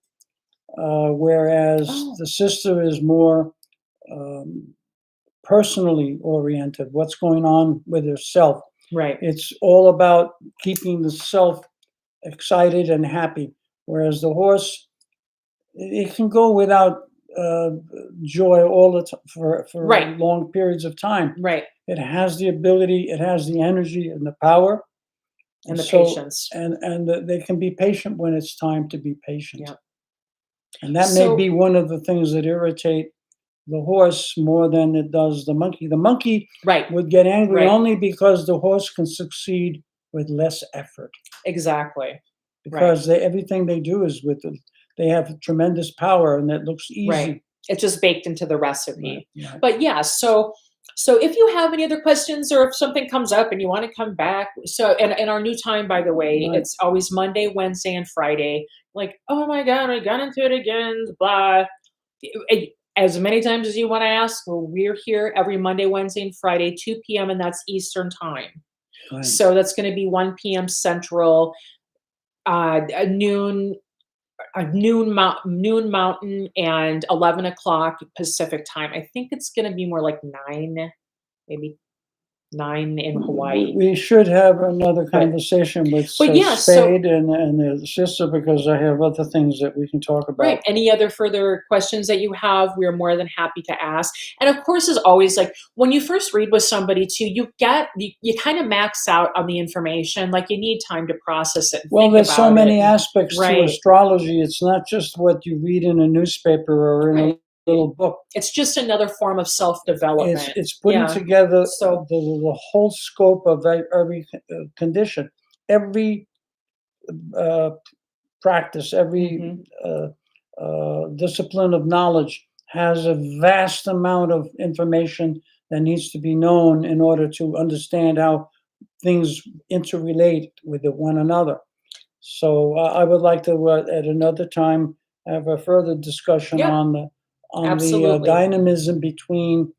whereas the sister is more personally oriented, what's going on with herself. Right. It's all about keeping the self excited and happy. Whereas the horse, it can go without uh, joy all the time for Right. long periods of time. Right. It has the ability, it has the energy and the power, and And the so patience. they can be patient when it's time to be patient. Yeah. And that may So be one of the things that irritate the horse more than it does the monkey. The monkey right. would get angry Right. only because the horse can succeed with less effort, Exactly. Right. because everything they do is they have tremendous power and it looks Right. easy. It's just baked into the Right, recipe. right, But yeah, so if you have any other questions or if something comes up and you want to come back, so and our new time, by the way, right. it's always Monday, Wednesday, and Friday. Like, oh my God, I got into it again. Blah. As many times as you want to ask, we're here every Monday, Wednesday, and Friday, 2 p.m., and that's Eastern time. Right. So that's going to be 1 p.m. Central, noon noon Mountain, and 11 o'clock Pacific time. I think it's gonna be more like 9, maybe 9 in Hawaii. We should have another But conversation with yeah, so Spade and his sister, because I have other things that we can talk right. about. Any other further questions that you have, we're more than happy to ask. And of course, as always, like when you first read with somebody too, you kind of max out on the information. Like you need time to process it and Well, think there's so about it. many aspects to Right. astrology. It's not just what you read in a newspaper or in Right. a little book. It's just another form of It's self-development. it's putting Yeah. together So the whole scope of every condition, every uh, practice, every mhm. discipline of knowledge has a vast amount of information that needs to be known in order to understand how things interrelate with one another. So I would like to, at another time, have a further discussion Yeah, on the absolutely. dynamism between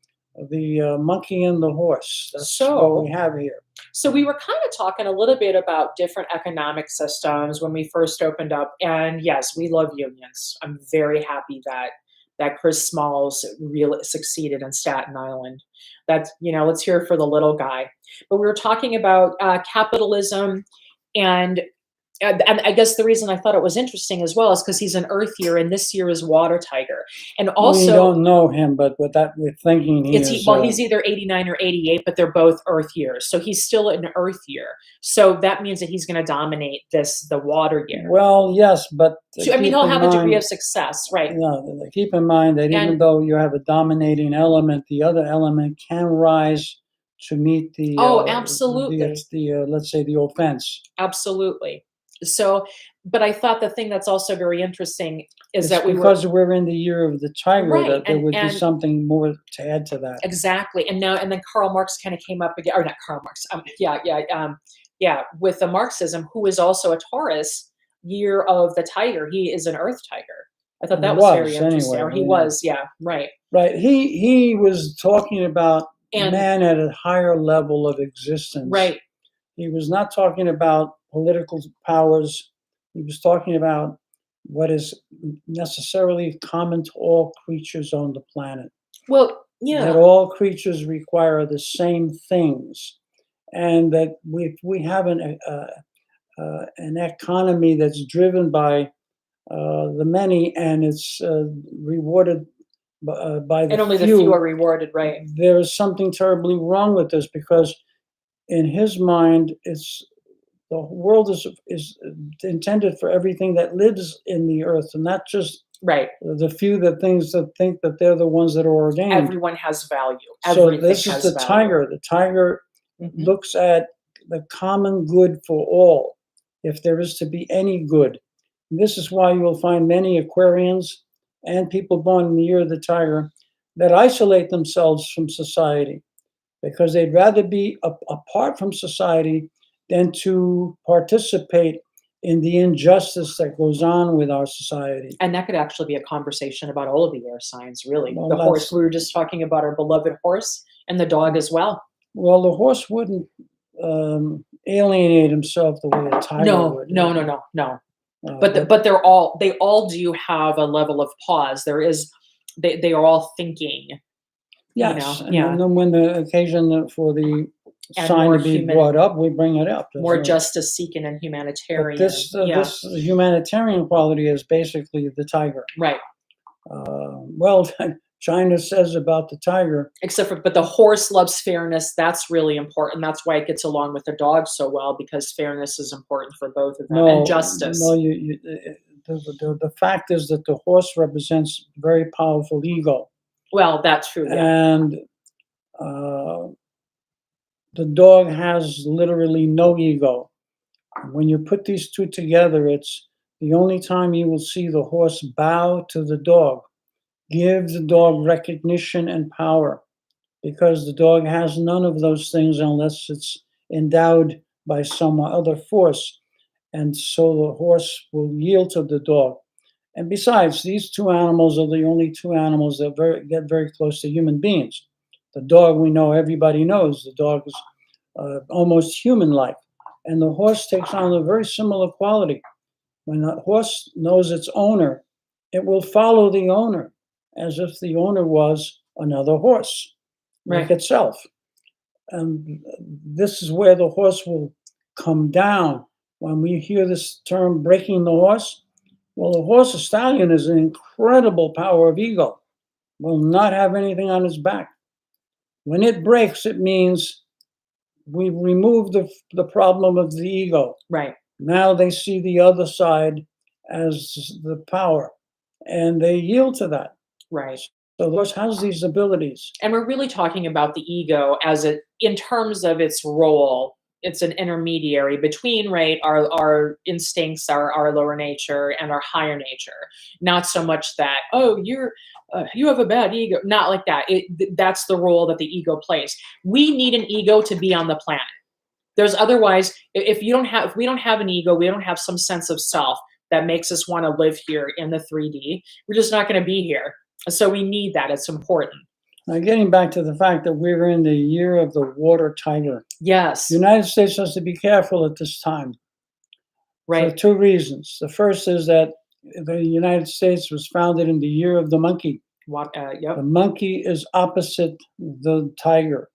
the monkey and the horse. That's what we So, have here. so we were kind of talking a little bit about different economic systems when we first opened up, and yes, we love unions. I'm very happy that Chris Smalls really succeeded in Staten Island. That's let's hear it for the little guy. But we were talking about capitalism and and I guess the reason I thought it was interesting as well is because he's an Earth year, and this year is Water Tiger, and We also don't know him, but we're thinking he is. he's either 89 or 88, but they're both Earth years, so he's still an Earth year. So that means that he's going to dominate the Water year. Well, yes, but So I mean, keep he'll in have a degree of mind, success, right? keep in mind that even And though you have a dominating element, the other element can rise to meet oh, absolutely, let's say the offense. absolutely. So, but I thought the thing that's also very interesting is It's that we were because we're in the year of the tiger right, that there would be and something more to add to that. exactly, and now and then Karl Marx kind of came up again, or not Karl Marx. Yeah, with the Marxism, who is also a Taurus year of the tiger. He is an Earth tiger. I thought that was very Was interesting. anyway. Or he Yeah. was, yeah, right. Right. He was talking about And man at a higher level of existence. right, He was not talking about political powers. He was talking about what is necessarily common to all creatures on the planet. well, That yeah, all creatures require the same things, and that we have an economy that's driven by the many, and it's rewarded by the and only the few are few. rewarded, right? There is something terribly wrong with this, because in his mind, it's the world is intended for everything that lives in the earth, and not just Right. the few that things that think that they're the ones that are ordained. Everyone has value. So Everything this is has the value. tiger. The tiger Mhm. looks at the common good for all, if there is to be any good. This is why you will find many Aquarians and people born in the year of the tiger that isolate themselves from society, because they'd rather be apart from society than to participate in the injustice that goes on with our society. And that could actually be a conversation about all of the air signs, really. Well, The horse, that's we were just talking about our beloved horse and the dog as well. well, the horse wouldn't alienate himself the way a tiger No, would. no, no, no, no. But But they all do have a level of pause. There is they are all thinking, yes, and yeah. then when the occasion for the and sign more to be human, brought up, we bring it up. more justice seeking and But humanitarian. this Yeah, this humanitarian quality is basically the tiger. right. Well, China says about the tiger. Except for, but the horse loves fairness. That's really important. That's why it gets along with the dog so well, because fairness is important for both of them, and No, no. justice. The fact is that the horse represents very powerful ego, Well, that's true. Yeah, and uh, the dog has literally no ego. When you put these two together, it's the only time you will see the horse bow to the dog, give the dog recognition and power, because the dog has none of those things unless it's endowed by some other force. And so the horse will yield to the dog. And besides, these two animals are the only two animals that get very close to human beings. The dog, we know, everybody knows, the dog is almost human-like. And the horse takes on a very similar quality. When a horse knows its owner, it will follow the owner as if the owner was another horse, like right. itself. And this is where the horse will come down. When we hear this term breaking the horse, well, the horse, a stallion, is an incredible power of ego, will not have anything on its back. When it breaks, it means we remove the problem of the ego. Right. Now they see the other side as the power, and they yield to that. Right. So the horse has these abilities. And we're really talking about the ego as it, in terms of its role. It's an intermediary between, right, our instincts, our lower nature, and our higher nature. Not so much that, oh, you have a bad ego. Not like that. That's the role that the ego plays. We need an ego to be on the planet. There's otherwise, if we don't have an ego, we don't have some sense of self that makes us want to live here in the 3D. We're just not going to be here. So we need that. It's important. Now, getting back to the fact that we're in the year of the water tiger, Yes. the United States has to be careful at this time for Right. two reasons. The first is that the United States was founded in the year of the monkey. Yep. The monkey is opposite the tiger.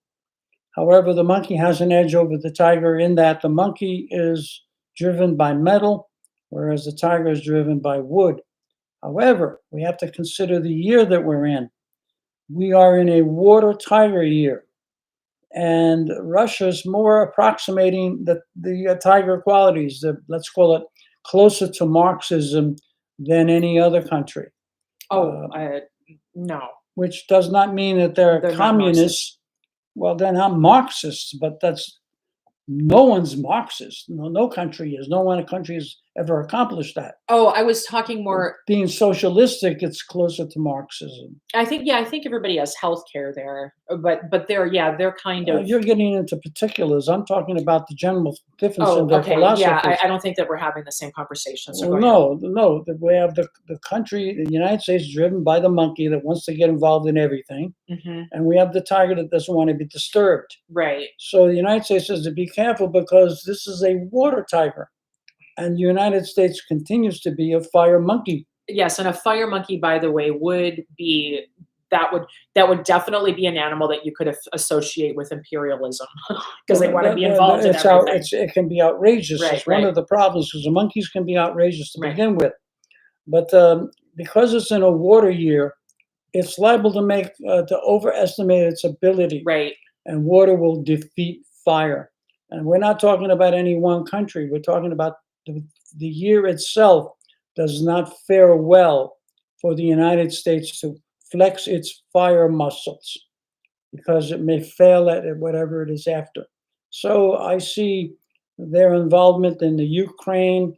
However, the monkey has an edge over the tiger in that the monkey is driven by metal, whereas the tiger is driven by wood. However, we have to consider the year that we're in. We are in a water tiger year, and Russia's more approximating the tiger qualities, let's call it closer to Marxism than any other country. Oh, Uh, no. which does not mean that they're They're not communists. Well, they're not Marxists, but that's no one's Marxist. No country is. No one country has ever accomplished that. Oh, I was talking more. Being socialistic, it's closer to Marxism. I think everybody has healthcare there, but they're kind of. You're getting into particulars. I'm talking about the general difference in Oh, their okay. philosophy. Yeah, I don't think that we're having the same conversation. So Well, go ahead. no. We have the country, the United States, driven by the monkey that wants to get involved in everything, and we have the tiger that doesn't want to be disturbed. Right. So the United States says to be careful because this is a water tiger, and the United States continues to be a fire monkey. Yes, and a fire monkey, by the way, would be that would definitely be an animal that you could associate with imperialism because they want to be involved in everything. It can be outrageous. Right, It's one right. of the problems because the monkeys can be outrageous to Right. begin with, but because it's in a water year, it's liable to overestimate its ability. Right. And water will defeat fire. And we're not talking about any one country. We're talking about the year itself does not fare well for the United States to flex its fire muscles because it may fail at whatever it is after. So I see their involvement in the Ukraine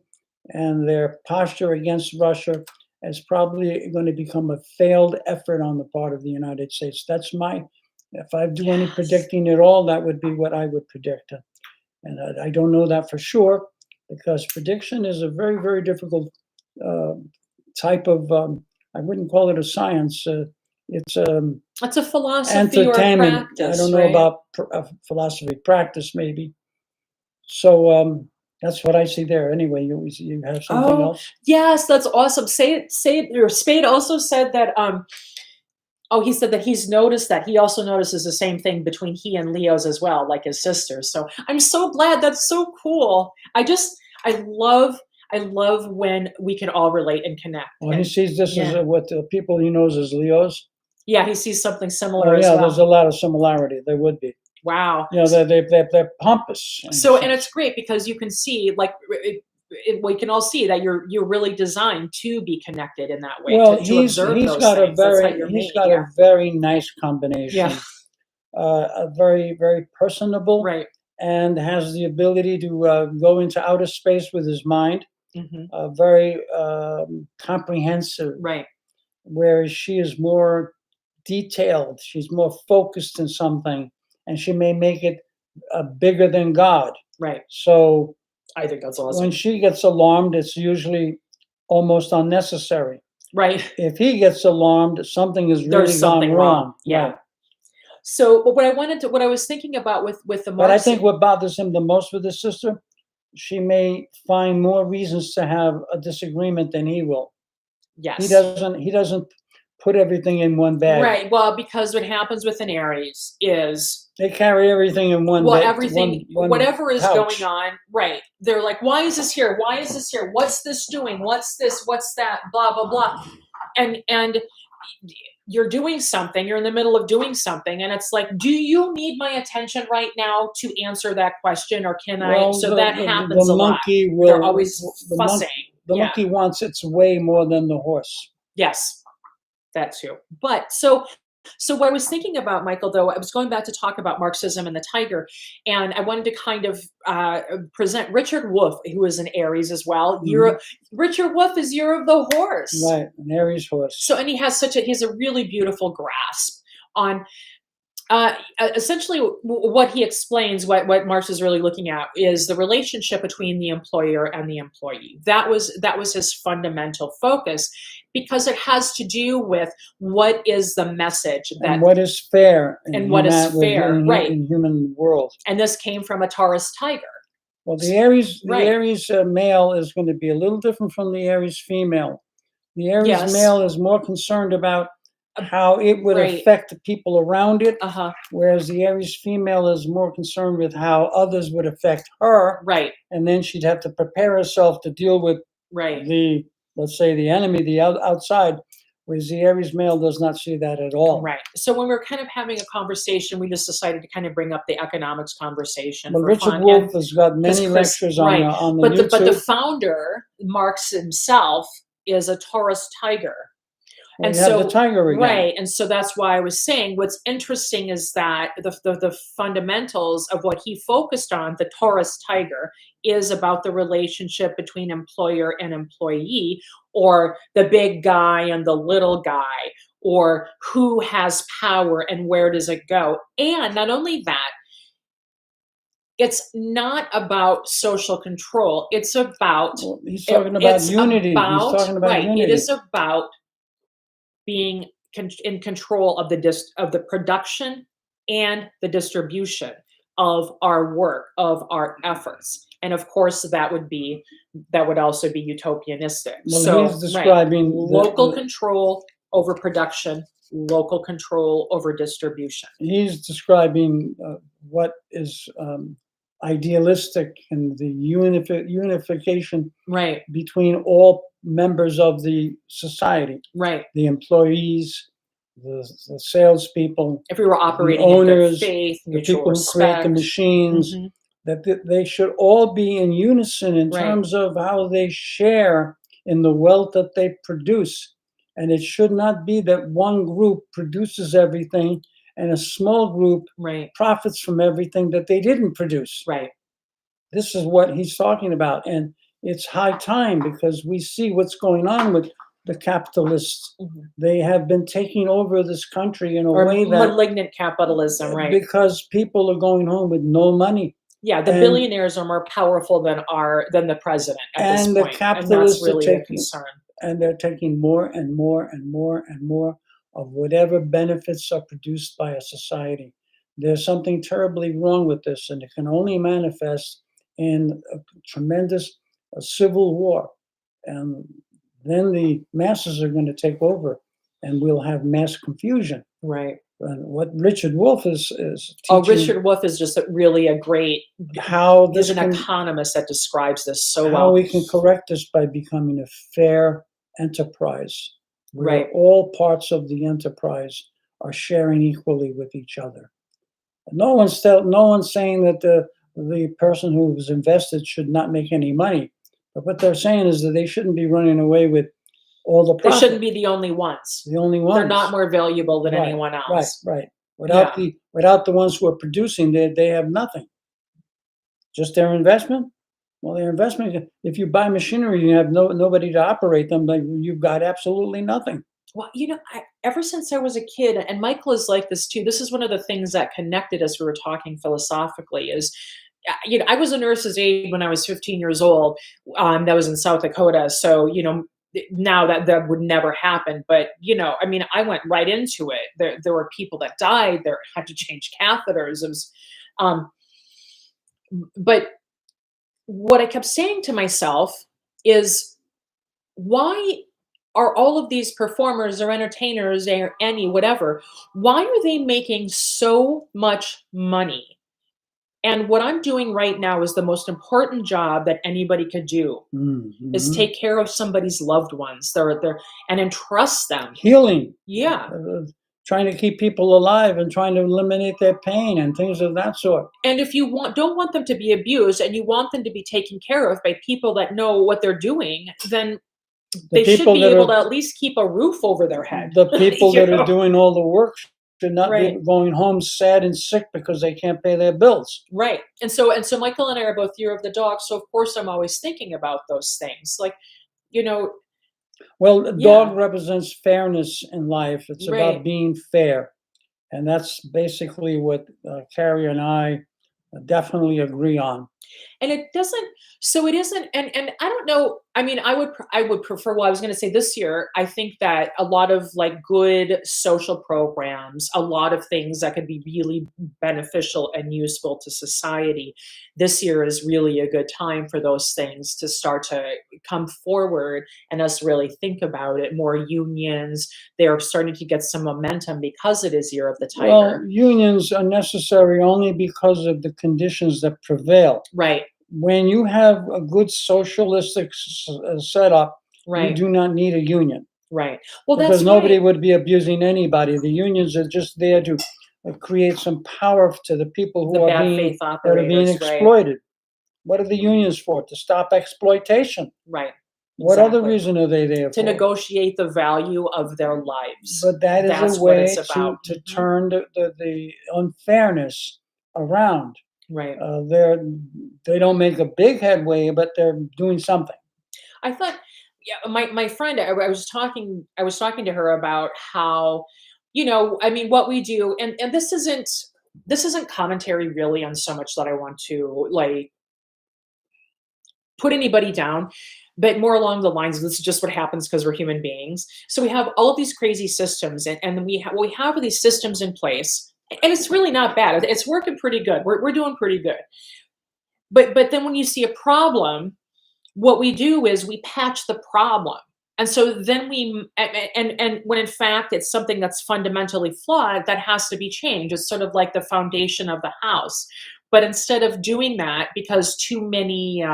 and their posture against Russia as probably going to become a failed effort on the part of the United States. If I do any predicting at all, that would be what I would predict. And I don't know that for sure because prediction is a very, very difficult type of, I wouldn't call it a science. It's a philosophy entertainment. or practice. I don't know right? about philosophy, practice maybe. So that's what I see there. Anyway, you have something else? Yes, that's awesome. Say it. Spade also said that Oh, he said that he's noticed that. He also notices the same thing between he and Leos as well, like his sisters. So I'm so glad. That's so cool. I love I love when we can all relate and connect. Well, he And sees this as yeah. what the people he knows as Leos. Yeah, he sees something Oh similar as yeah, there's well. a lot of similarity. There would be. Wow. You know, they're pompous in a So, and it's sense. great because you can see, like, we can all see that you're really designed to be connected in that way, Well, to observe he's those got a things. That's how very you're he's made. got Yeah. a very nice Yeah. combination. A very very personable, Right. and has the ability to go into outer space with his mind. Hmm. Very comprehensive, Right. whereas she is more detailed. She's more focused in something, and she may make it bigger than God. Right. So I think that's when awesome. she gets alarmed, it's usually almost unnecessary. Right. If he gets alarmed, something has There's really gone something wrong. wrong. Yeah. Right. So, but what I was thinking about with the But I Marks, think what bothers him the most with his sister, she may find more reasons to have a disagreement than he will. yes. He doesn't put everything in one bag. Right. Well, because what happens with an Aries is, They carry everything in one well, bag, everything, one whatever is going pouch. on, right? They're like, why is this here? Why is this here? What's this doing? What's this? What's that? Blah blah blah. And you're doing something. You're in the middle of doing something, and it's like, do you need my attention right now to answer that question, or can I? Well, So that the happens a lot. monkey They're will always fussing. the Yeah. monkey wants its way more than the horse. Yes. That too. But so what I was thinking about, Michael, though, I was going back to talk about Marxism and the tiger, and I wanted to kind of present Richard Wolff, who is an Aries as well. Mhm. Richard Wolff is year of the horse. Right, an Aries horse. So, and he has a really beautiful grasp on essentially what he explains, what Marx is really looking at is the relationship between the employer and the employee. That was his fundamental focus, because it has to do with what is the message that, And what is fair in and what is fair, right? in human world. And this came from a Taurus tiger. Well, the Right. Aries male is going to be a little different from the Aries female. The Aries Yes. male is more concerned about how it would Right. affect the people around it, Uh-huh. whereas the Aries female is more concerned with how others would affect her, Right. and then she'd have to prepare herself to deal with Right. the, let's say, the enemy, the outside, whereas the Aries male does not see that at all. Right. So when we're kind of having a conversation, we just decided to kind of bring up the economics conversation But for Richard fun. Wolff And has got many Chris, lectures on right. the But the YouTube. founder, Marx himself, is a Taurus tiger. Well, And you have so, the tiger again. right, and so that's why I was saying what's interesting is that the fundamentals of what he focused on, the Taurus tiger, is about the relationship between employer and employee, or the big guy and the little guy, or who has power and where does it go. And not only that, it's not about social control. It's about, Well, he's talking about it's unity. He's about, talking about right, it unity. is about being in control of the production and the distribution of our work, of our efforts. And of course that would also be utopianistic. Well, So he's describing local control over production, local control over distribution. he's describing what is idealistic and the unification Right, between all members of the society, right. the employees, the salespeople, If we were the operating in good owners, faith, the mutual people who create the respect. machines, Mhm. that they should all be in unison in Right. terms of how they share in the wealth that they produce. And it should not be that one group produces everything and a small group Right, profits from everything that they didn't produce. right. This is what he's talking about. And it's high time, because we see what's going on with the capitalists. Mhm. They have been taking over this country in a Or way that, malignant capitalism, right? because people are going home with no money. Yeah, the And- billionaires are more powerful than the president at this And the point, and that's capitalists are really a taking, concern. and they're taking more and more and more and more of whatever benefits are produced by a society. There's something terribly wrong with this, and it can only manifest in a tremendous civil war. And then the masses are going to take over. and we'll have mass confusion. Right. And what Richard Wolff is Oh, teaching, Richard Wolff is just really a great, how he's this an can, economist that describes this so how well. we can correct this by becoming a fair enterprise, where Right. all parts of the enterprise are sharing equally with each other. No one's saying that the person who was invested should not make any money, but what they're saying is that they shouldn't be running away with all the They shouldn't profit. be the only ones. The only They're not ones. more valuable than Right, anyone right, else. right. Yeah. Without the ones who are producing, they have nothing. Just their investment. Well, their investment. If you buy machinery, you have nobody to operate them. Like, you've got absolutely nothing. Well, ever since I was a kid, and Michael is like this too. This is one of the things that connected us. We were talking philosophically. Is I was a nurse's aide when I was 15 years old. That was in South Dakota. So now that would never happen. But I mean, I went right into it. There were people that died. There had to change catheters. It was, um, but what I kept saying to myself is, why are all of these performers or entertainers or any whatever, why are they making so much money? And what I'm doing right now is the most important job that anybody could do, is Mhm. take care of somebody's loved ones. They're and entrust them. Healing, Yeah. trying to keep people alive and trying to eliminate their pain and things of that sort. And if you don't want them to be abused and you want them to be taken care of by people that know what they're doing, then The they should people be that able to are at least keep a roof over their head. the people You that are know? doing all the work should not be Right. going home sad and sick because they can't pay their bills. Right. And so Michael and I are both year of the dog. So of course I'm always thinking about those things. Like, you know, Well, a dog yeah, represents fairness in life. It's about right. being fair. And that's basically what Carrie and I definitely agree on. And it doesn't, so it isn't, and I don't know, I mean, I would prefer, well, I was going to say this year, I think that a lot of like good social programs, a lot of things that could be really beneficial and useful to society, this year is really a good time for those things to start to come forward and us really think about it. More unions, they're starting to get some momentum because it is Year of the Well, Tiger. unions are necessary only because of the conditions that prevail. Right. When you have a good socialistic setup, you Right. do not need a union Right. Well, because that's nobody right. would be abusing anybody. The unions are just there to create some power to the people The bad faith that are being operators, right? exploited. What are the unions for? To stop exploitation. Right. What other Exactly. reason are they there To for? negotiate the value of their lives. But that is a That's what it's way about. to Mhm. turn the unfairness around. Right. They're they don't make a big headway, but they're doing something. I thought, yeah, my friend, I was talking to her about how, I mean, what we do, and this isn't commentary really on so much that I want to like put anybody down, but more along the lines of, this is just what happens because we're human beings. So we have all of these crazy systems, and we have these systems in place, and it's really not bad. It's working pretty good. We're doing pretty good. But then when you see a problem, what we do is we patch the problem. And so then and when in fact it's something that's fundamentally flawed that has to be changed. It's sort of like the foundation of the house. But instead of doing that, because too many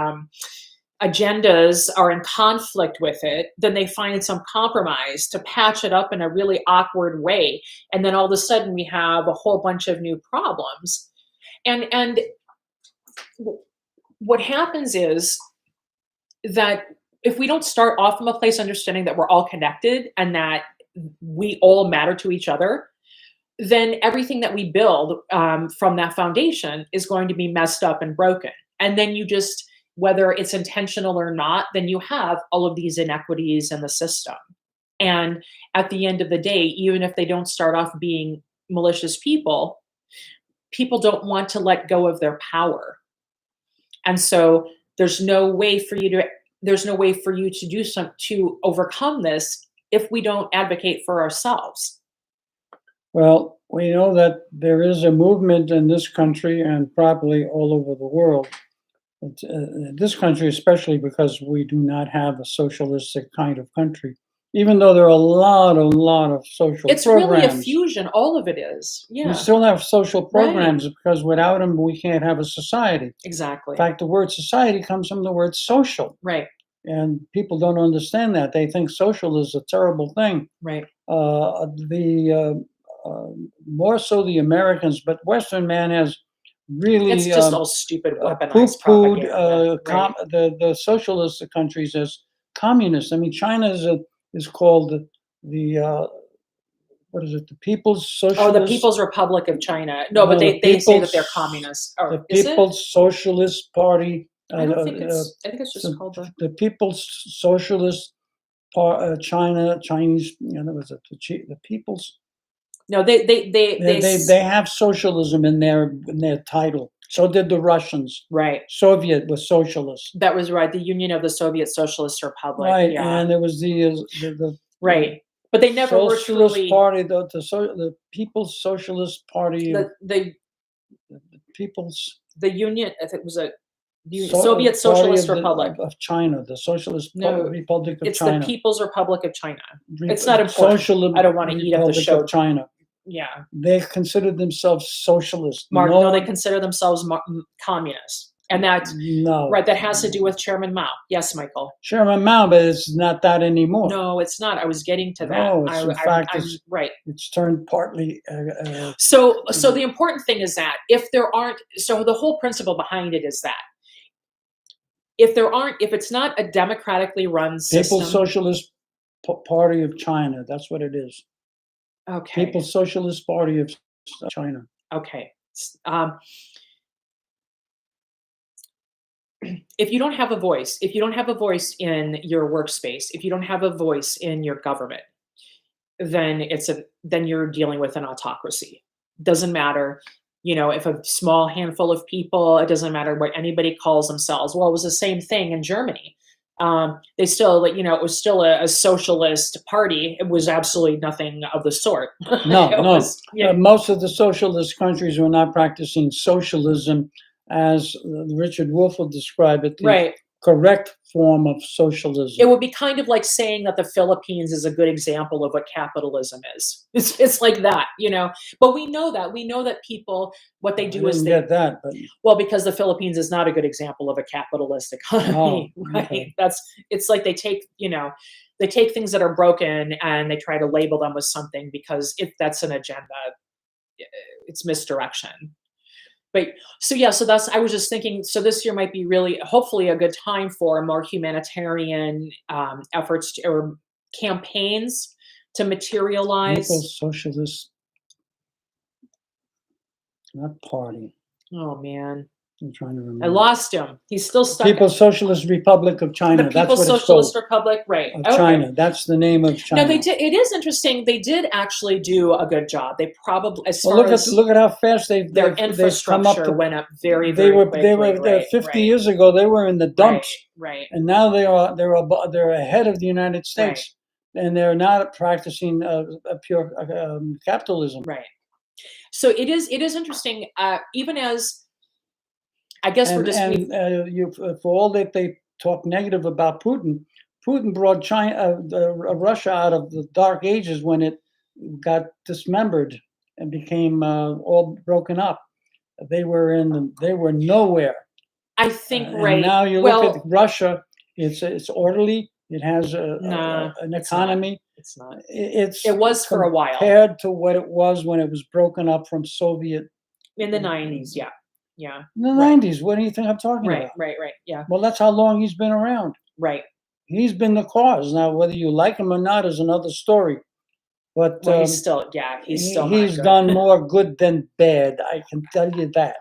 agendas are in conflict with it, then they find some compromise to patch it up in a really awkward way. And then all of a sudden we have a whole bunch of new problems. And what happens is that if we don't start off from a place understanding that we're all connected and that we all matter to each other, then everything that we build from that foundation is going to be messed up and broken. And then you just, whether it's intentional or not, then you have all of these inequities in the system. And at the end of the day, even if they don't start off being malicious people, people don't want to let go of their power. And so there's no way for you to there's no way for you to do some to overcome this if we don't advocate for ourselves. Well, we know that there is a movement in this country and probably all over the world. This country, especially because we do not have a socialistic kind of country. Even though there are a lot of social It's really a programs. fusion. All of it is. We Yeah. still have social Right. programs because without them, we can't have a society. In Exactly. fact, the word society comes from the word social, Right. and people don't understand that. They think social is a terrible thing. Right. More so the Americans, but Western man has It's really just all stupid weaponized poo-pooed propaganda. Right. the socialist countries as communists. I mean, China is called the what is it? The People's Oh, the Socialist. People's Republic of China. No, but No, they say that they're communists. the Or is it? People's Socialist Party. I don't think it's. I think it's just So called the. the People's Socialist Chinese. You know, was it the People's? No, They have socialism in their title. So did the Russians. Right. Soviet was socialist. That was right. The Union of the Soviet Socialist Republic. Right, Yeah. and there was the Right. But they never were Socialist truly Party, the People's Socialist Party, the People's the Union. I think it was a Party Soviet Socialist of, Republic. of China, the Socialist No, Republic of It's China. the People's Republic of China. It's not important. Socialist I don't want to eat up the Republic show. of China. Yeah. They considered themselves socialist. No, they consider themselves communists. And that, no. right, that has to do with Chairman Mao. Yes, Michael. Chairman Mao, but it's not that anymore. No, it's not. I was getting to that. No, it's in fact, I'm right. It's turned partly. So the important thing is that if there aren't, so the whole principle behind it is that if it's not a democratically run system. People's Socialist Party of China. That's what it is. Okay. People's Socialist Party of China. Okay. If you don't have a voice, if you don't have a voice in your workspace, if you don't have a voice in your government, then then you're dealing with an autocracy. Doesn't matter, if a small handful of people, it doesn't matter what anybody calls themselves. Well, it was the same thing in Germany. They still, it was still a socialist party. It was absolutely nothing of the sort. No. Most of the socialist countries were not practicing socialism as Richard Wolff would describe it, the right. correct form of socialism. It would be kind of like saying that the Philippines is a good example of what capitalism is. It's like that, But we know that people, what they do is they get that. But... Well, because the Philippines is not a good example of a capitalist economy, right? Okay. It's like they take things that are broken and they try to label them with something because if that's an agenda, it's misdirection. But so I was just thinking, so this year might be really, hopefully a good time for more humanitarian efforts or campaigns to materialize. People's Socialist, not party. Oh man. I'm trying to remember. I lost him. He's still stuck. People's Socialist Republic of China. The People's Socialist Republic, right? Of China. That's the name of China. Now they did. It is interesting. They did actually do a good job. They probably, look at how fast their infrastructure went up very quickly. They were 50 years ago. They were in the dumps, right? And now they're ahead of the United States, and they're not practicing a pure capitalism, right? So it is interesting. Even as I guess for all that they talk negative about Putin brought Russia out of the dark ages when it got dismembered and became all broken up. They were nowhere. I think right now you look at Russia. It's orderly. It has an economy. It's not. It was for a while compared to what it was when it was broken up from Soviet in the 90s. Yeah. In the 90s. What do you think I'm talking about? Right. Yeah. Well, that's how long he's been around. Right. He's been the cause. Now, whether you like him or not is another story. But he's still he's done more good than bad. I can tell you that.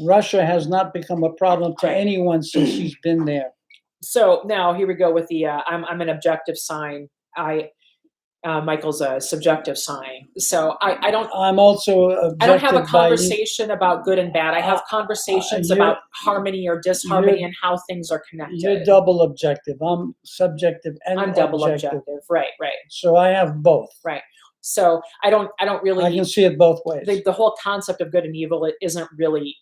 Russia has not become a problem to anyone since he's been there. So now here we go with the I'm an objective sign. Michael's a subjective sign. So I don't. I'm also. I don't have a conversation about good and bad. I have conversations about harmony or disharmony and how things are connected. You're double objective. I'm subjective and I'm double objective. Right. So I have both. Right. So I don't really. I can see it both ways. The whole concept of good and evil isn't really.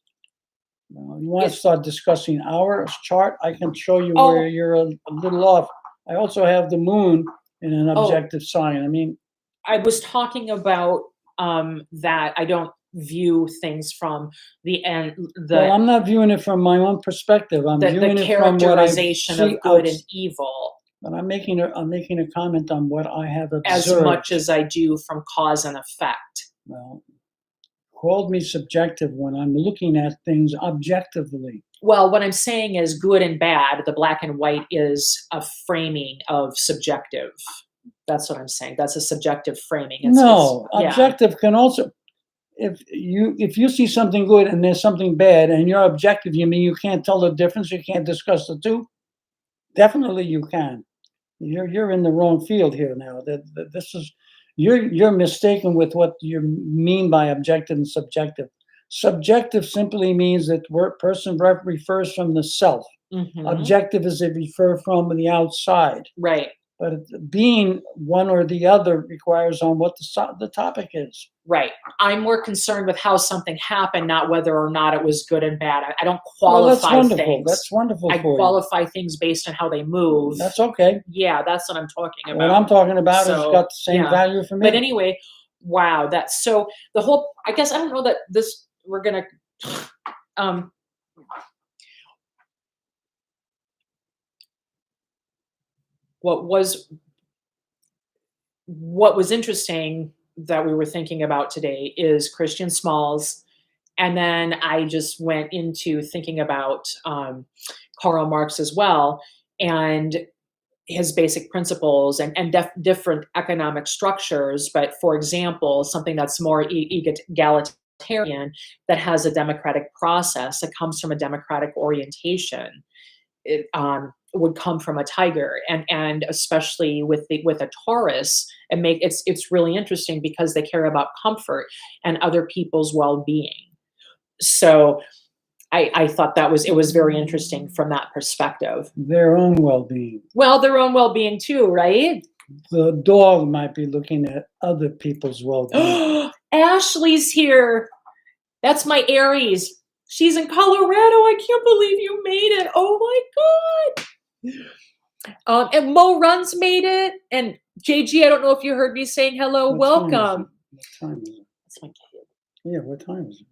You want to start discussing our chart? I can show you where you're a little off. I also have the moon in an Oh, objective sign? I mean, I was talking about that I don't view things from the end, well, I'm not viewing it from my own perspective. I'm the viewing it from what I characterization see of good out. and evil But I'm making a comment on what I have as much observed. as I do from cause and effect. Well, called me subjective when I'm looking at things objectively. Well, what I'm saying is good and bad. The black and white is a framing of subjective. That's what I'm saying. That's a subjective framing. No, Yeah, objective can also, if you see something good and there's something bad and you're objective, you mean you can't tell the difference, you can't discuss the two? Definitely you can. You're in the wrong field here now. That this is you're mistaken with what you mean by objective and subjective. Subjective simply means that person refers from the self. hmm Objective is they refer from the outside. right. But being one or the other requires on what the topic is. Right. I'm more concerned with how something happened, not whether or not it was good and bad. I don't Well, that's qualify wonderful. things. That's wonderful I for you. qualify things based on how they move. That's okay. Yeah, that's what I'm talking about. What I'm talking about has So, got the same yeah. value for me. But anyway, wow, that's so the whole I guess I don't know that this we're gonna um what was what was interesting that we were thinking about today is Christian Smalls. And then I just went into thinking about Karl Marx as well and his basic principles and different economic structures. But for example, something that's more egalitarian that has a democratic process that comes from a democratic orientation it would come from a tiger and especially with a Taurus and make it's really interesting because they care about comfort and other people's well-being. So I thought that was it was very interesting from that perspective. Their own well-being. Well, their own well-being too, right? The dog might be looking at other people's well-being. Ashley's here. That's my Aries. She's in Colorado. I can't believe you made it. Oh my God. And Mo Runs made it. And JG, I don't know if you heard me saying hello. Welcome. What time is it? That's my kid. Yeah, what time is it?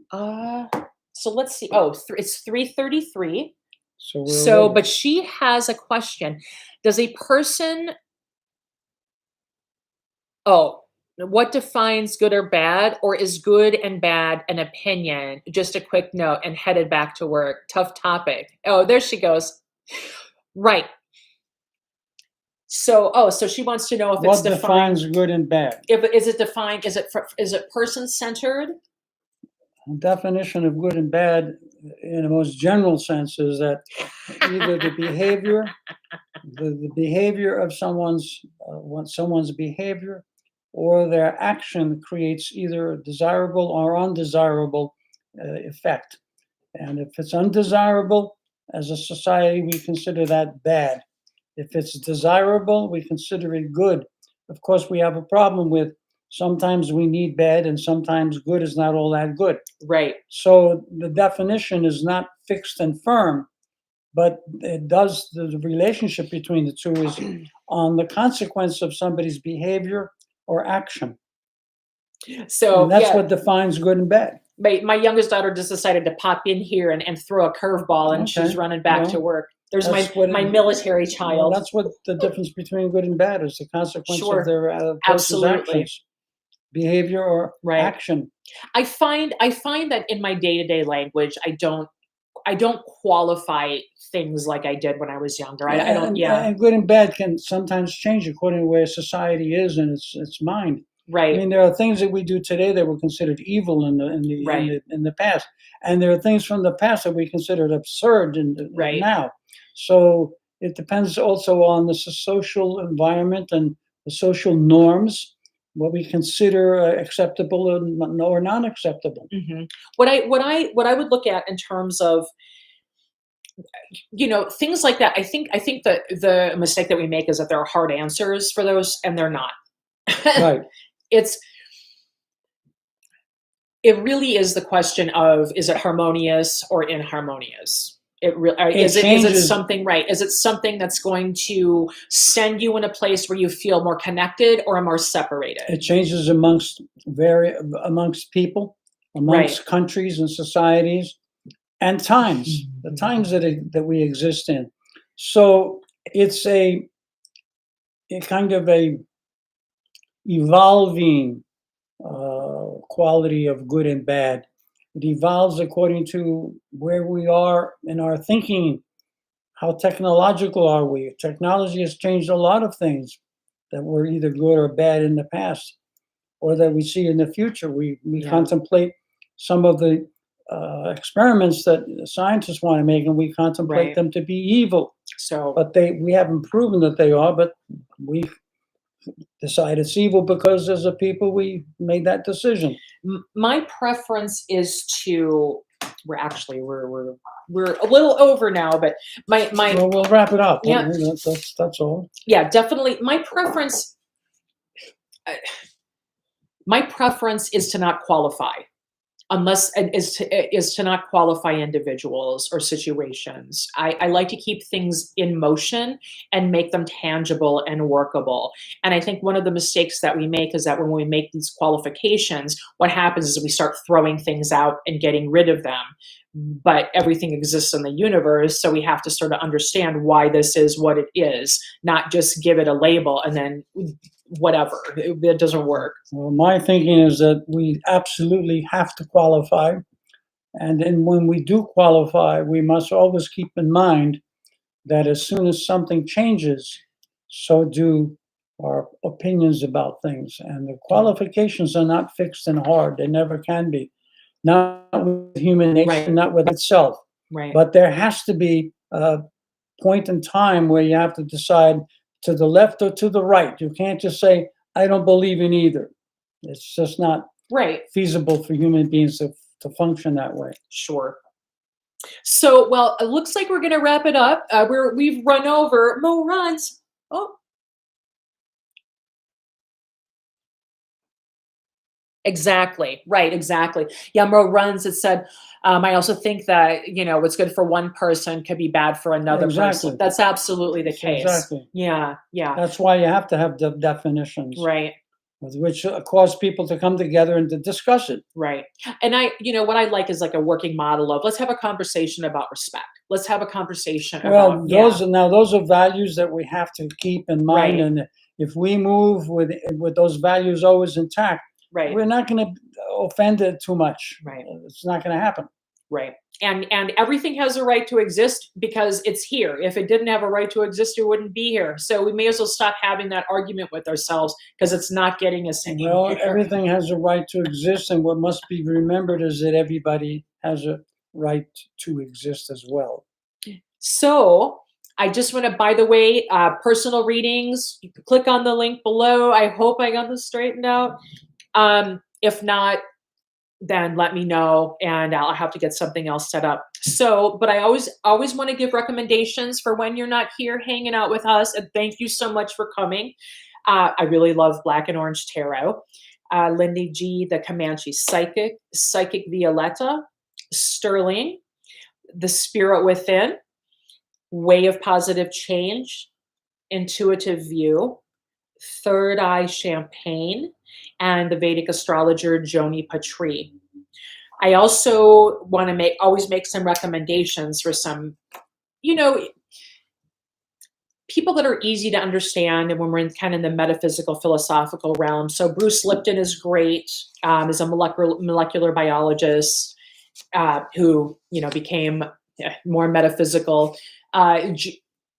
So let's see. Oh, it's 3:33. So So, late. but she has a question. Does a person Oh, what defines good or bad, or is good and bad an opinion? Just a quick note and headed back to work. Tough topic. Oh, there she goes. Right. So she wants to know if it's What defines good and bad? If is it defined? Is it person centered? The definition of good and bad, in the most general sense, is that either the behavior of someone's behavior, or their action creates either a desirable or undesirable effect. And if it's undesirable, as a society, we consider that bad. If it's desirable, we consider it good. Of course, we have a problem with sometimes we need bad and sometimes good is not all that good. Right. So the definition is not fixed and firm, but the relationship between the two is on the consequence of somebody's behavior or action. So And that's what defines good and bad. My youngest daughter just decided to pop in here and throw a curveball, and she's running back to work. There's my military child. Well, that's what the difference between good and bad is, the consequence of their person's Absolutely. actions, behavior or action. I find that in my day-to-day language, I don't qualify things like I did when I was younger. I don't. And good and bad can sometimes change according to where society is and its mind. Right. I mean, there are things that we do today that were considered evil in the past, and there are things from the past that we considered absurd now. So it depends also on the social environment and the social norms, what we consider acceptable or non-acceptable. Mm-hmm. What I would look at in terms of things like that, I think that the mistake that we make is that there are hard answers for those, and they're not. Right. It really is the question of, is it harmonious or inharmonious? It really It is it changes. something right? Is it something that's going to send you in a place where you feel more connected or more separated? It changes amongst people, Right. amongst countries and societies, and times, the times that we exist in. So it's a kind of a evolving quality of good and bad. It evolves according to where we are in our thinking. How technological are we? Technology has changed a lot of things that were either good or bad in the past, or that we see in the future. We Yeah. contemplate some of the experiments that scientists want to make, and we contemplate Right. them to be evil. So But we haven't proven that they are, but we decide it's evil because as a people we made that decision. my preference is to we're actually we're a little over now, but my Well, we'll wrap it up. yeah, That's all. yeah, definitely uh, my preference is to not qualify unless and is to not qualify individuals or situations. I like to keep things in motion and make them tangible and workable. And I think one of the mistakes that we make is that when we make these qualifications, what happens is we start throwing things out and getting rid of them. But everything exists in the universe, so we have to sort of understand why this is what it is, not just give it a label and then whatever. It doesn't work. Well, my thinking is that we absolutely have to qualify. And then when we do qualify, we must always keep in mind that as soon as something changes, so do our opinions about things. And the qualifications are not fixed and hard, they never can be. Not with human nature, Right, not with itself. right. But there has to be a point in time where you have to decide to the left or to the right. You can't just say, I don't believe in either. It's just not Right. feasible for human beings to function that way. Sure. So, well, it looks like we're going to wrap it up. We've run over. Mo runs. Oh, exactly. Right. Exactly. Yeah. Mo runs. It said. I also think that what's good for one person could be bad for another person. Exactly. That's absolutely the case. Exactly. Yeah. Yeah. That's why you have to have the definitions, Right. with which cause people to come together and to discuss it. Right. And what I like is like a working model of let's have a conversation about respect. Let's have a conversation about Well, yeah. those are values that we have to keep in mind, Right. and if we move with those values always intact, Right. we're not going to offend it too much. Right. It's not going to happen. Right. And everything has a right to exist because it's here. If it didn't have a right to exist, it wouldn't be here. So we may as well stop having that argument with ourselves because it's not getting us Well, anywhere. everything has a right to exist, and what must be remembered is that everybody has a right to exist as well. So I just want to, by the way, personal readings, you can click on the link below. I hope I got this straightened out. If not, then let me know and I'll have to get something else set up. So, but I always want to give recommendations for when you're not here hanging out with us. And thank you so much for coming. I really love Black and Orange Tarot. Lindy G, the Comanche Psychic Violetta, Sterling, The Spirit Within, Way of Positive Change, Intuitive View, Third Eye Champagne, and the Vedic astrologer Joni Patri. I also want to always make some recommendations for some, you know, people that are easy to understand and when we're in kind of the metaphysical philosophical realm. So Bruce Lipton is great, is a molecular biologist who, became more metaphysical.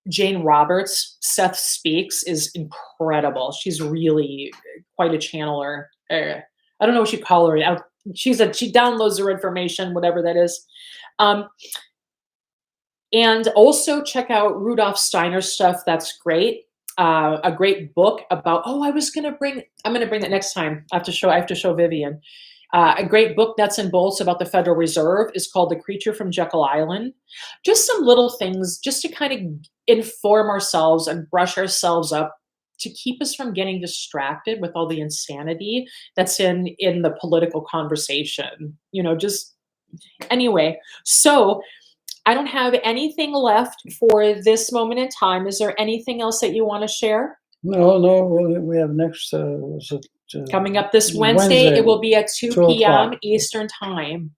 Jane Roberts, Seth Speaks, is incredible. She's really quite a channeler. I don't know what you call her. She downloads her information, whatever that is. And also check out Rudolf Steiner's stuff. That's great. A great book about. Oh, I'm going to bring that next time. I have to show Vivian. A great book, nuts and bolts, about the Federal Reserve is called The Creature from Jekyll Island. Just some little things just to kind of inform ourselves and brush ourselves up to keep us from getting distracted with all the insanity that's in the political conversation. Just anyway. So I don't have anything left for this moment in time. Is there anything else that you want to share? No, no, we have next, was it, Coming up this Wednesday, Wednesday, it will be at 2 2 p.m. o'clock. Eastern Time.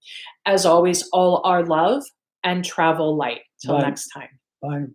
As always, all our love and travel light. Till Bye. next time. Bye.